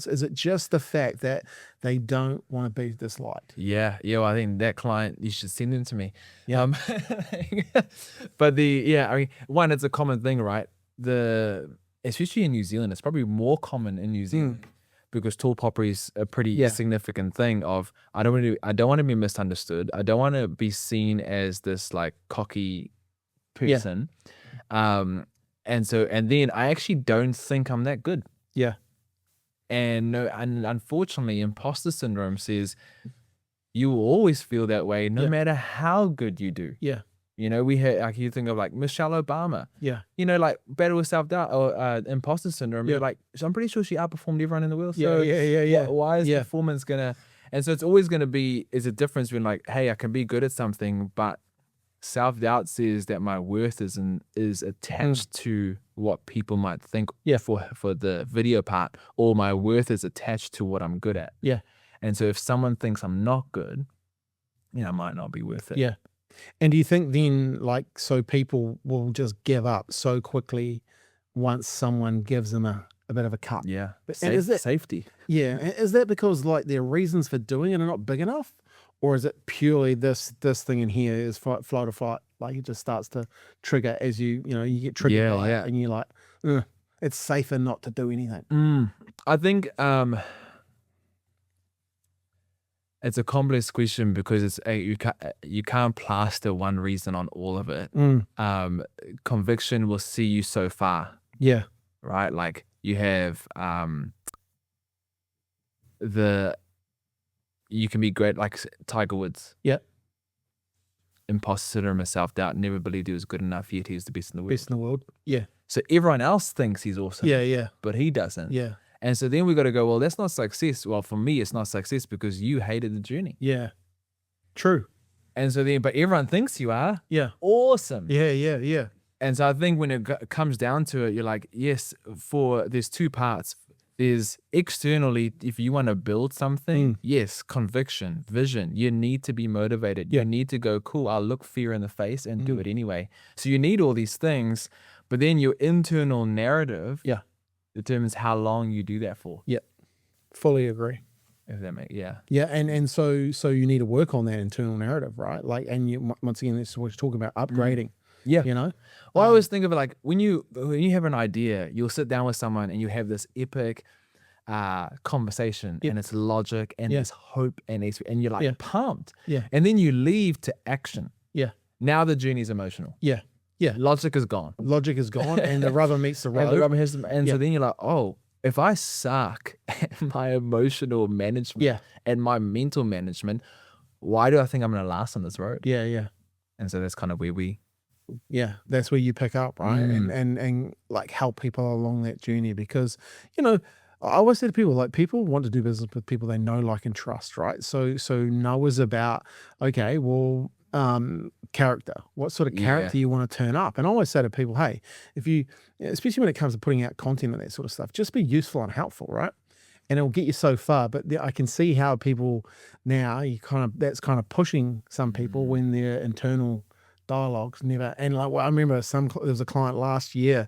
Is it just the fact that they don't want to be disliked? Yeah. Well, I think that client, you should send them to me. Yeah. But I mean, one, it's a common thing, right? Especially in New Zealand, it's probably more common in New Zealand. Because tall poppy is a pretty significant thing of, I don't want to be misunderstood. I don't want to be seen as this like cocky person. And then I actually don't think I'm that good. Yeah. And unfortunately, imposter syndrome says you will always feel that way no matter how good you do. Yeah. You know, we had, like, you think of like Michelle Obama. Yeah. You know, like battle with self-doubt or imposter syndrome. You're like, so I'm pretty sure she outperformed everyone in the world. So why is performance gonna? And so it's always gonna be is a difference between like, hey, I can be good at something, but self-doubt says that my worth is attached to what people might think. Yeah. For the video part, or my worth is attached to what I'm good at. Yeah. And so if someone thinks I'm not good, you know, I might not be worth it. Yeah. And do you think then, like, so people will just give up so quickly once someone gives them a bit of a cut? Yeah. Safety. Yeah. And is that because like their reasons for doing it are not big enough? Or is it purely this thing in here is flow to fight? Like it just starts to trigger as you get triggered by it, and you're like, it's safer not to do anything. I think it's a complex question because it's you can't plaster one reason on all of it. Conviction will see you so far, Yeah. right? Like you have you can be great, like Tiger Woods. Yeah. Imposter syndrome, self-doubt, never believed he was good enough, yet he was the best in the world. Best in the world. Yeah. So everyone else thinks he's awesome. Yeah. But he doesn't. Yeah. And so then we got to go, well, that's not success. Well, for me, it's not success because you hated the journey. Yeah. True. And so then, but everyone thinks you are. Yeah. Awesome. Yeah. And so I think when it comes down to it, you're like, yes, there's two parts. There's externally, if you want to build something, yes, conviction, vision, you need to be motivated. You need to go, cool, I'll look fear in the face and do it anyway. So you need all these things, but then your internal narrative determines how long you do that for. Yeah. Fully agree. If that makes, Yeah, and so you need to work on that internal narrative, right? Like, and you, once again, this is what you're talking about, upgrading. Yeah. You know? Well, I always think of it like when you have an idea, you'll sit down with someone and you have this epic conversation and it's logic and it's hope and you're like pumped. Yeah. And then you leave to action. Yeah. Now the journey's emotional. Yeah. Yeah. Logic is gone. Logic is gone and the rubber meets the road. And the rubber hits so then you're like, oh, if I suck at my emotional management and my mental management, why do I think I'm going to last on this road? Yeah. And so that's kind of where that's where you pick up, right? And like help people along that journey, because, you know, I always say to people, like, people want to do business with people they know, like, and trust, right? So know is about, okay, well, character. What sort of character you want to turn up? And I always say to people, hey, if you, especially when it comes to putting out content and that sort of stuff, just be useful and helpful, right? And it'll get you so far. But I can see how people now, that's kind of pushing some people when their internal dialogues never. And like, well, I remember there was a client last year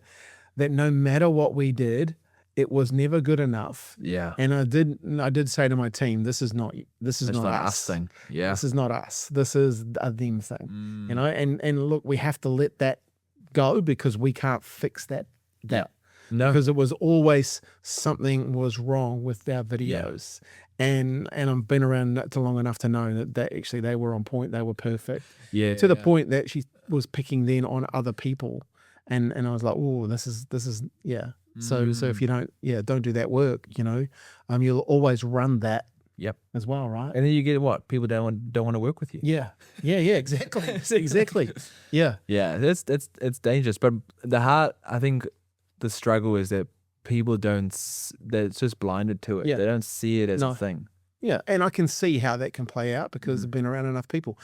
that no matter what we did, it was never good enough. Yeah. And I did say to my team, this is not us thing. Yeah. This is not us. This is a them thing. You know, and look, we have to let that go because we can't fix that. No. Because it was always something was wrong with our videos. And I've been around that long enough to know that actually they were on point, they were perfect. Yeah. To the point that she was picking then on other people. And I was like, oh, this is So if you don't do that work, you know, you'll always run that as well, right? And then you get what? People don't want to work with you. Yeah, exactly. Exactly. Yeah. Yeah, it's dangerous. But I think the struggle is that people they're just blinded to it. Yeah. They don't see it as a thing. Yeah, and I can see how that can play out because I've been around enough people.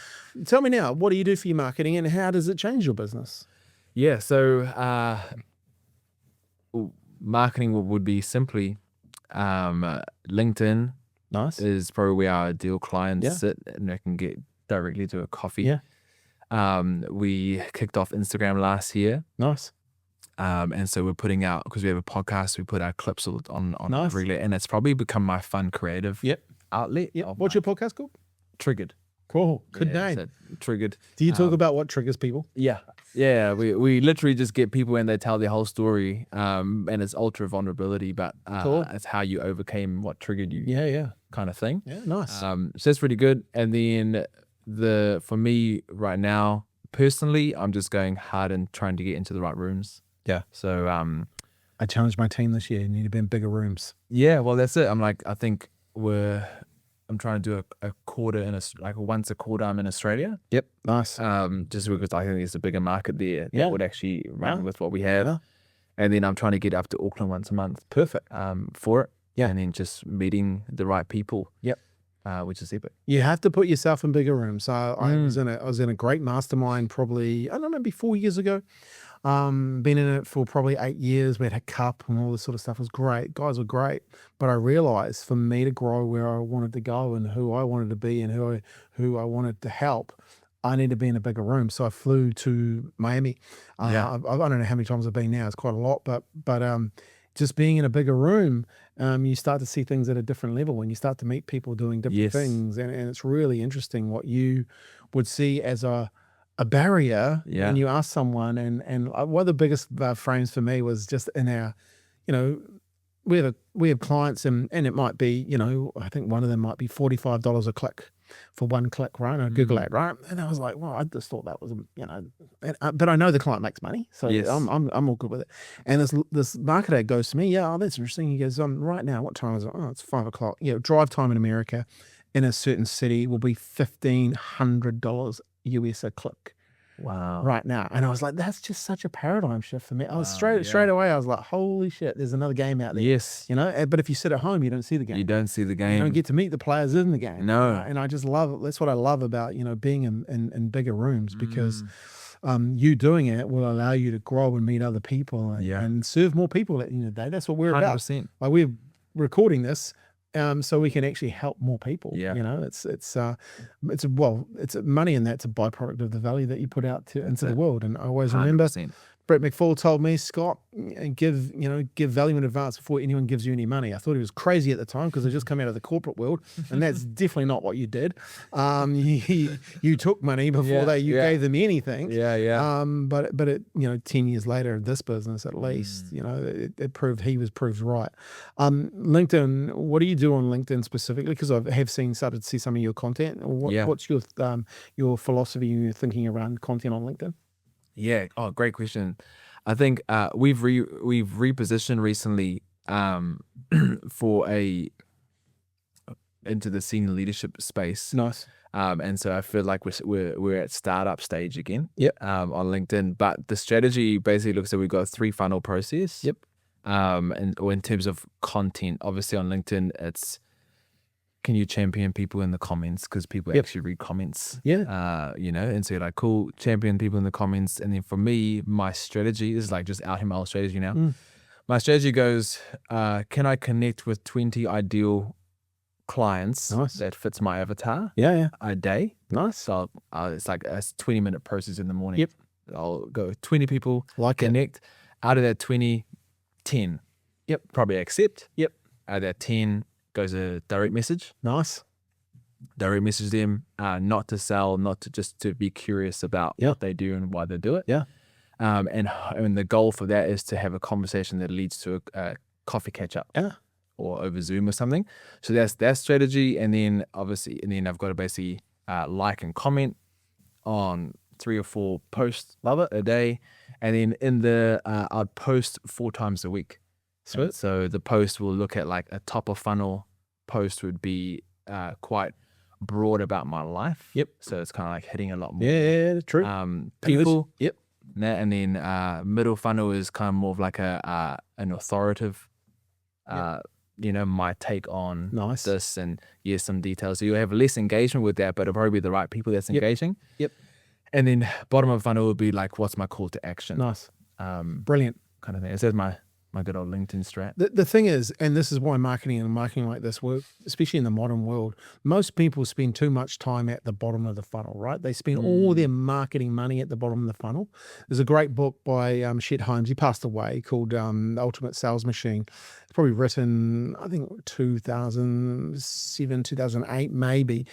Tell me now, what do you do for your marketing and how does it change your business? Yeah, so marketing would be simply LinkedIn. Nice. Is probably where our ideal clients sit and they can get directly to a coffee. Yeah. We kicked off Instagram last year. Nice. And so we're putting out, because we have a podcast, we put our clips on Nice. regular, and it's probably become my fun creative outlet. What's your podcast called? Triggered. Cool. Good name. So Triggered. Do you talk about what triggers people? Yeah. We literally just get people and they tell their whole story. And it's ultra vulnerability, but it's how you overcame what triggered you. Yeah. Kind of thing. Yeah. Nice. So that's pretty good. And then for me right now, personally, I'm just going hard and trying to get into the right rooms. Yeah. So I challenged my team this year. You need to be in bigger rooms. Yeah. Well, that's it. I think I'm trying to do a quarter once a quarter I'm in Australia. Yep. Nice. Just because I think there's a bigger market there that would actually run with what we have. Yeah. And then I'm trying to get up to Auckland once a month. Perfect. For it. Yeah. And then just meeting the right people. Yep. Which is epic. You have to put yourself in bigger rooms. So I was in a great mastermind probably, I don't know, maybe 4 years ago. Been in it for probably 8 years. We had a cup and all this sort of stuff. It was great. Guys were great. But I realized for me to grow where I wanted to go and who I wanted to be and who I wanted to help, I need to be in a bigger room. So I flew to Miami. I don't know how many times I've been now. It's quite a lot, but just being in a bigger room, you start to see things at a different level and you start to meet people doing different things. And it's really interesting what you would see as a a barrier Yeah. when you ask someone, and one of the biggest frames for me was just in our, you know, we have clients, and it might be, you know, I think one of them might be $45 a click for one click, right? A Google ad, right? And I was like, well, I just thought that was, you know, but I know the client makes money, so Yes. I'm all good with it. And this marketer goes to me, yeah, oh, that's interesting. He goes, right now, what time is it? Oh, it's 5 o'clock. You know, drive time in America in a certain city will be $1,500 US a click. Wow. Right now. And I was like, that's just such a paradigm shift for me. I was Wow, straight away, I was like, holy shit, there's another game out there. Yes. You know, but if you sit at home, you don't see the game. You don't see the You game. don't get to meet the players in the game. No. And I just love it. That's what I love about, you know, being in bigger rooms, because you doing it will allow you to grow and meet other people and serve more people at the end of the day. That's what we're about. 100%. Like, we're recording this so we can actually help more people. Yeah. You know, it's money, and that's a byproduct of the value that you put out into the world. And I always remember 100%. Brett McFall told me, Scott, give value in advance before anyone gives you any money. I thought he was crazy at the time, because I just come out of the corporate world, and that's definitely not what you did. You took money before you gave them anything. Yeah. But it, you know, 10 years later, this business at least, you know, it proved he was proved right. LinkedIn, what do you do on LinkedIn specifically? Because I have started to see some of your content. What's your philosophy, your thinking around content on LinkedIn? Yeah. Oh, great question. I think we've repositioned recently for into the senior leadership space. Nice. And so I feel like we're at startup stage again. Yep. On LinkedIn, but the strategy basically looks like we've got a 3-funnel process. Yep. Or in terms of content, obviously on LinkedIn, it's, can you champion people in the comments, because people actually read comments. Yeah. You know, and so you're like, cool, champion people in the comments. And then for me, my strategy is like just out here, my strategy now. My strategy goes, can I connect with 20 ideal clients that fits my avatar a day? Nice. So it's like a 20-minute process in the morning. Yep. I'll go 20 people, connect. Out of that 20, 10 probably accept. Yep. Out of that 10 goes a direct message. Nice. Direct message them, not to sell, not to just to be curious about what they do and why they do it. Yeah. And the goal for that is to have a conversation that leads to a coffee catch up. Yeah. Or over Zoom or something. So that's that strategy. And then obviously, I've got to basically like and comment on 3 or 4 posts a day. And then I'd post 4 times a week. So the post will look at, like, a top of funnel post would be quite broad about my life. Yep. So it's kind of like hitting a lot more. Yeah, true. People. Yep. And then middle funnel is kind of more of like an authoritative, you know, my take on this, and some details. So you'll have less engagement with that, but it'll probably be the right people that's engaging. Yep. And then bottom of funnel would be like, what's my call to action? Nice. Brilliant. Kind of thing. Is my good old LinkedIn strat. The thing is, and this is why marketing like this work, especially in the modern world, most people spend too much time at the bottom of the funnel, right? They spend all their marketing money at the bottom of the funnel. There's a great book by Chet Holmes, he passed away, called The Ultimate Sales Machine. It's probably written, I think, 2007, 2008, maybe.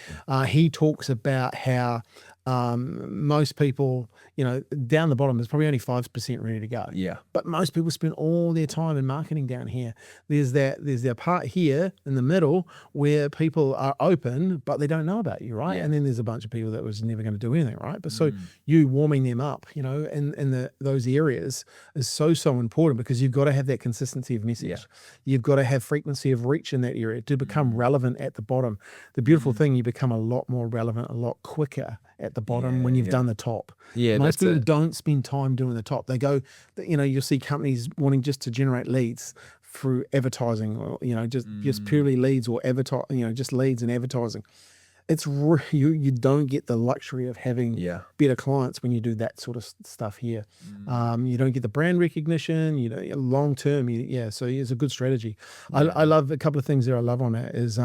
He talks about how most people, you know, down the bottom is probably only 5% ready to go. Yeah. But most people spend all their time in marketing down here. There's that part here in the middle where people are open, but they don't know about you, right? Yeah. And then there's a bunch of people that was never going to do anything, right? But so you warming them up, you know, in those areas is so important, because you've got to have that consistency of message. Yeah. You've got to have frequency of reach in that area to become relevant at the bottom. The beautiful thing, you become a lot more relevant a lot quicker at the bottom when you've done the top. Yeah, most people don't spend time doing the top. They go, you know, you'll see companies wanting just to generate leads through advertising, or, you know, just purely leads, or you know, just leads and advertising. It's you don't get the luxury of having better clients when you do that sort of stuff here. You don't get the brand recognition, you know, long term. So it's a good strategy. I love a couple of things there. I love on it is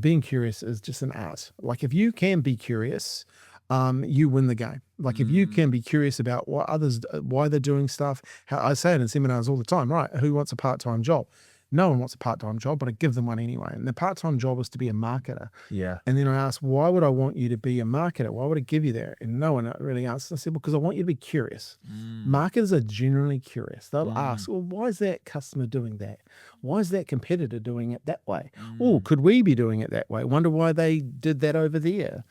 being curious is just an art. Like, if you can be curious, you win the game. Like, if you can be curious about what others, why they're doing stuff. How I say it in seminars all the time, right? Who wants a part-time job? no one wants a part-time job, but I give them one anyway. And the part-time job is to be a marketer. Yeah. And then I asked, why would I want you to be a marketer? Why would I give you that? And no one really answered. I said, because I want you to be curious. Marketers are generally curious. They'll ask, well, why is that customer doing that? Why is that competitor doing it that way? Oh, could we be doing it that way? Wonder why they did that over there.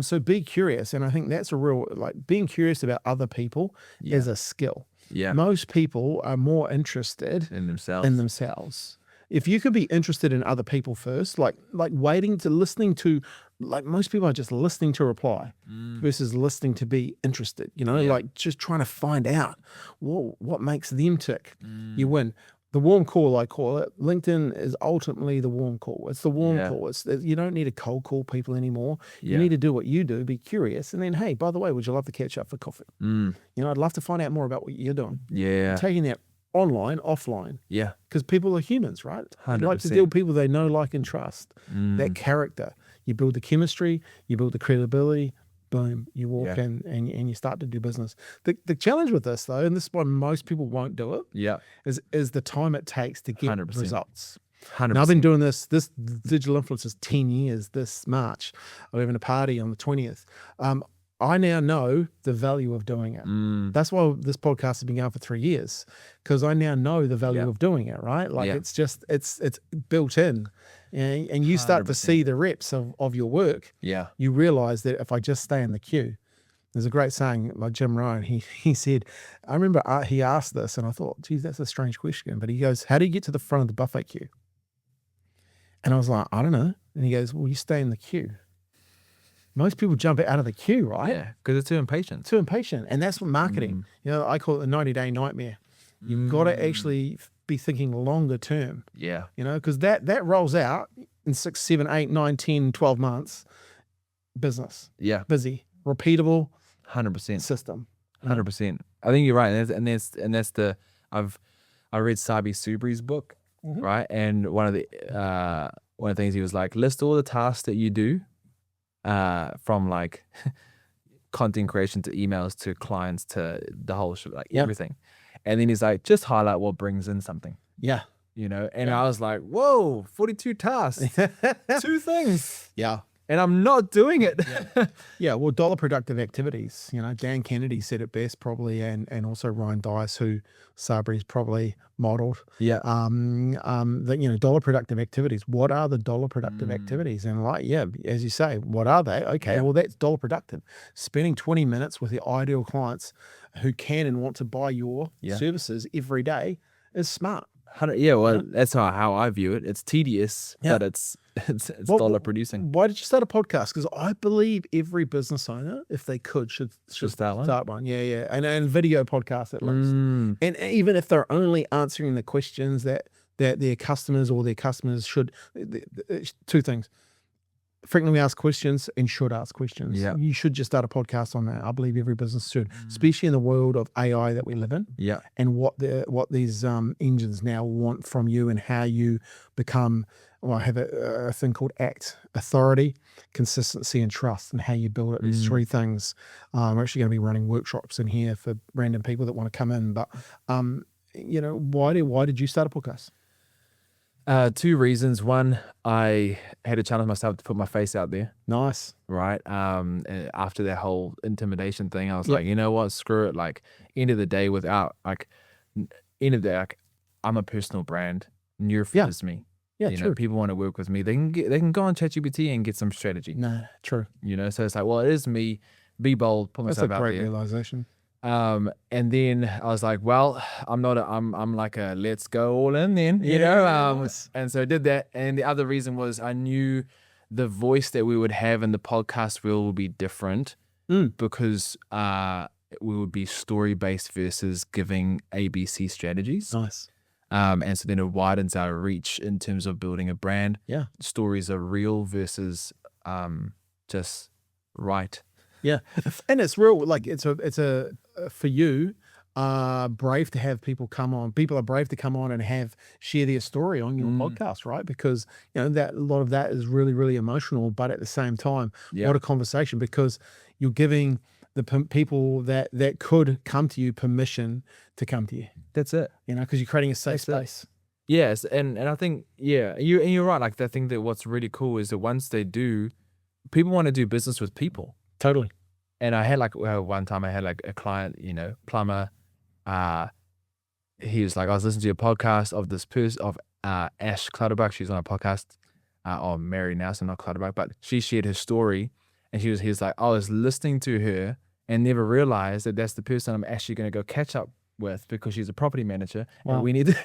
So be curious. And I think that's a real, like, being curious about other people is a skill. Yeah. Most people are more interested In themselves. If you could be interested in other people first, like waiting to listening to, like most people are just listening to reply versus listening to be interested, you know, like just trying to find out what makes them tick. You win. The warm call, I call it. LinkedIn is ultimately the warm call. It's the warm call. You don't need to cold call people anymore. You need to do what you do, be curious. And then, hey, by the way, would you love to catch up for coffee? You know, I'd love to find out more about what you're doing. Yeah. Taking that online, offline. Yeah. Because people are humans, right? They 100%. like to deal with people they know, like, and trust. That character. You build the chemistry, you build the credibility, boom, you walk in and you start to do business. The challenge with this, though, and this is why most people won't do it, is the time it takes to get 100%. results. 100%. Now, I've been doing this digital influencers 10 years this March. I'm having a party on the 20th. I now know the value of doing it. That's why this podcast has been going for 3 years, because I now know the value of doing it, right? Like it's just, it's built in. And you start 100%. to see the reps of your work. Yeah. You realize that if I just stay in the queue, there's a great saying by Jim Ryan. He said, I remember he asked this and I thought, geez, that's a strange question. But he goes, how do you get to the front of the buffet queue? And I was like, I don't know. And he goes, well, you stay in the queue. Most people jump out of the queue, right? Yeah, because they're too impatient. Too impatient. And that's what marketing, you know, I call it the 90-day nightmare. You've got to actually be thinking longer term. Yeah. You know, because that rolls out in 6, 7, 8, 9, 10, 12 months. Business. Yeah. Busy. Repeatable. 100%. System. 100%. I think you're right. And that's the, I read Sabi Subri's book, right? And one of the things he was like, list all the tasks that you do, from like content creation to emails to clients to the whole shit, like everything. And then he's like, just highlight what brings in something. Yeah. You know, and I was like, whoa, 42 tasks, 2 things. Yeah. And I'm not doing it. Yeah, well, dollar productive activities. You know, Dan Kennedy said it best probably, and also Ryan Dice, who Sabri's probably modeled. Yeah. That, you know, dollar productive activities. What are the dollar productive activities? And like, yeah, as you say, what are they? Okay, well, that's dollar productive. Spending 20 minutes with the ideal clients who can and want to buy your services every day is smart. Well, that's how I view it. It's tedious, but it's dollar producing. Why did you start a podcast? Because I believe every business owner, if they could, should start one. Yeah. And video podcast at least. And even if they're only answering the questions that their customers should, 2 things. Frequently asked questions and should ask questions. Yeah. You should just start a podcast on that. I believe every business should, especially in the world of AI that we live in. Yeah. And what these engines now want from you, and how you become, well, I have a thing called ACT: authority, consistency, and trust, and how you build it. These 3 things. We're actually going to be running workshops in here for random people that want to come in. But, you know, why did you start a podcast? 2 reasons. One, I had to challenge myself to put my face out there. Nice. Right. After that whole intimidation thing, I was like, you know what? Screw it. Like, end of the day, I'm a personal brand. Neurofit is me. Yeah, you know, people want to work with me. They can go on ChatGPT and get some strategy. No, true. You know, so it's like, well, it is me. Be bold. Put myself out there. That's a great realization. And then I was like, well, I'm like a let's go all in then, you know? And so I did that. And the other reason was I knew the voice that we would have in the podcast will be different because we would be story-based versus giving ABC strategies. Nice. And so then it widens our reach in terms of building a brand. Yeah. Stories are real versus just right. Yeah. And it's real, like it's a for you, brave to have people come on. People are brave to come on and share their story on your podcast, right? Because, you know, that a lot of that is really, really emotional, but at the same time, what a conversation, because you're giving the people that could come to you permission to come to you. That's it. You know, because you're creating a safe space. Yes, and I think you're right. Like I think that what's really cool is that once they do, people want to do business with people. Totally. And I had like one time I had like a client, plumber. He was like, I was listening to a podcast of this person of Ash Clutterbuck. She's on a podcast. Mary Nelson, not Clutterbuck, but she shared her story, and he was like, I was listening to her and never realized that that's the person I'm actually going to go catch up with because she's a property manager and we need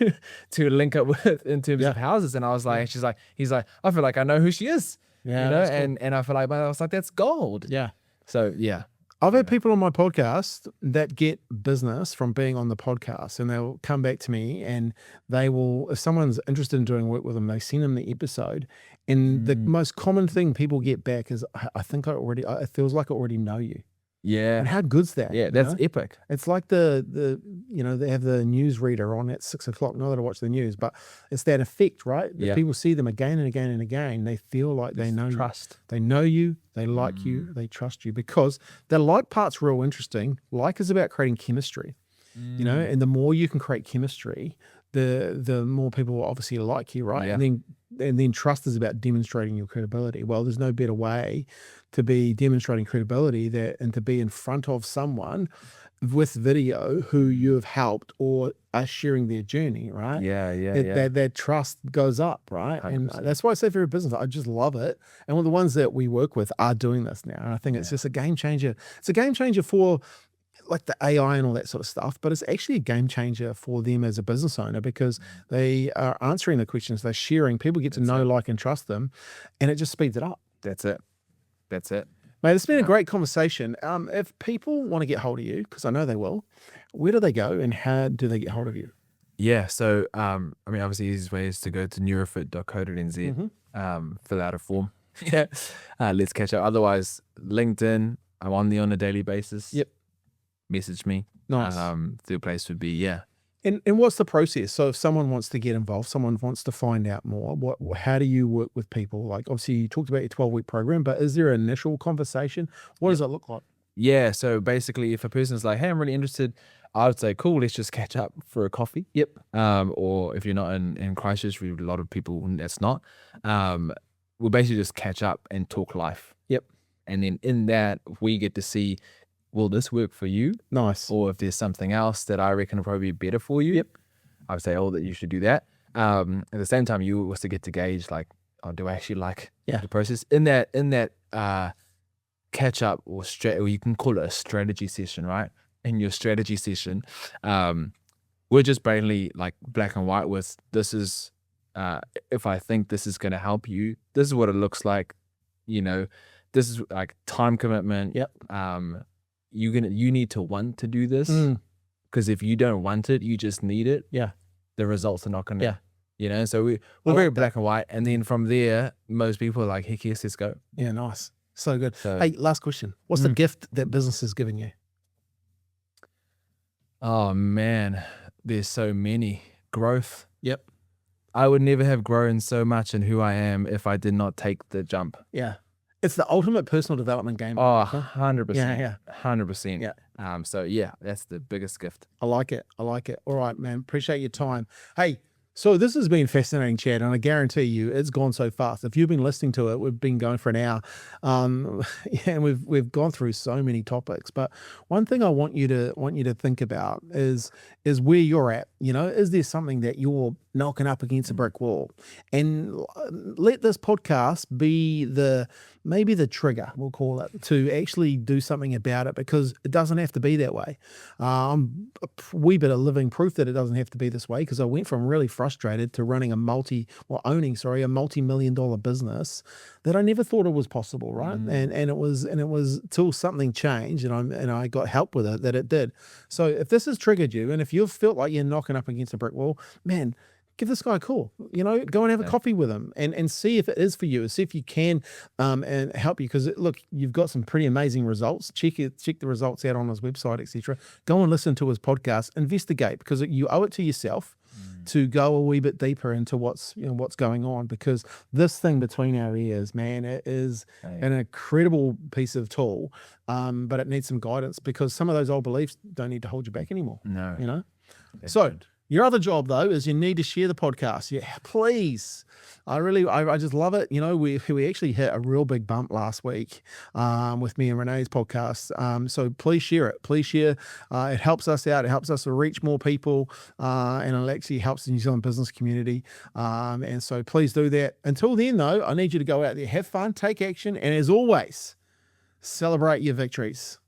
to link up with in terms of houses. And I was like, he's like, I feel like I know who she is, that's cool. and I feel like, but I was like, that's gold. Yeah. So yeah. I've had people on my podcast that get business from being on the podcast, and they'll come back to me and they will, if someone's interested in doing work with them, they send them the episode. And the most common thing people get back is, I think it feels like I already know you. Yeah. And how good's that? Yeah, that's epic. It's like they have the news reader on at 6 o'clock. Not that I watch the news, but it's that effect, right? If people see them again and again and again, they feel like they know trust. They know you, they like you, they trust you, because the like part's real interesting. Like is about creating chemistry, and the more you can create chemistry, the more people will obviously like you, right? Yeah. And then trust is about demonstrating your credibility. Well, there's no better way to be demonstrating credibility and to be in front of someone with video who you have helped or are sharing their journey, right? That trust goes up, right? 100%. And that's why I say for a business, I just love it. And the ones that we work with are doing this now. And I think it's just a game changer. It's a game changer for like the AI and all that sort of stuff, but it's actually a game changer for them as a business owner, because they are answering the questions, they're sharing, people get to know, like, and trust them, and it just speeds it up. That's it. Mate, it's been a great conversation. If people want to get hold of you, because I know they will, where do they go and how do they get hold of you? Yeah, so obviously the easiest way is to go to neurofit.co.nz, fill out a form. Let's catch up. Otherwise, LinkedIn, I'm on there on a daily basis. Yep. Message me. Nice. The place would be, And what's the process? So if someone wants to get involved, someone wants to find out more, how do you work with people? Like, obviously you talked about your 12-week program, but is there an initial conversation? What does it look like? Yeah, so basically if a person's like, hey, I'm really interested, I would say, cool, let's just catch up for a coffee. Yep. Or if you're not in Christchurch, we have a lot of people that's not, we'll basically just catch up and talk life. Yep. And then in that, we get to see, will this work for you? Nice. Or if there's something else that I reckon will probably be better for you, yep, I would say, that you should do that. At the same time, you also get to gauge, like, do I actually like the process? In that catch up or you can call it a strategy session, right? In your strategy session, we're just mainly like black and white with, this is, if I think this is going to help you, this is what it looks like, this is like time commitment. Yep. You need to want to do this, because if you don't want it, you just need it. Yeah. The results are not going to, so we're very black and white. And then from there, most people are like, heck yes, let's go. Yeah. Nice. So good. Hey, last question. What's the gift that business is giving you? Oh man, there's so many. Growth. Yep. I would never have grown so much in who I am if I did not take the jump. Yeah. It's the ultimate personal development game. Oh, 100%. Yeah. 100%. Yeah. So that's the biggest gift. I like it. All right, man. Appreciate your time. Hey, so this has been fascinating, Chad, and I guarantee you it's gone so fast. If you've been listening to it, we've been going for an hour, and we've gone through so many topics. But one thing I want you to think about is where you're at. Is there something that you're knocking up against a brick wall? And let this podcast be maybe the trigger, we'll call it, to actually do something about it, because it doesn't have to be that way. I'm a wee bit of living proof that it doesn't have to be this way, because I went from really frustrated to owning a multi-million-dollar business that I never thought it was possible, right? And it was till something changed and I got help with it that it did. So if this has triggered you, and if you've felt like you're knocking up against a brick wall, man, give this guy a call, go and have a coffee with him and see if it is for you, see if you can and help you. Because look, you've got some pretty amazing results. Check the results out on his website, etc. Go and listen to his podcast, investigate, because you owe it to yourself to go a wee bit deeper into what's going on, because this thing between our ears, man, it is an incredible piece of tool, but it needs some guidance, because some of those old beliefs don't need to hold you back anymore. No. So Your other job, though, is you need to share the podcast. Yeah, please. I just love it. You know, we actually hit a real big bump last week with me and Renee's podcast. So please share it. Please share. It helps us out. It helps us to reach more people, and it actually helps the New Zealand business community. And so please do that. Until then, though, I need you to go out there, have fun, take action, and as always, celebrate your victories.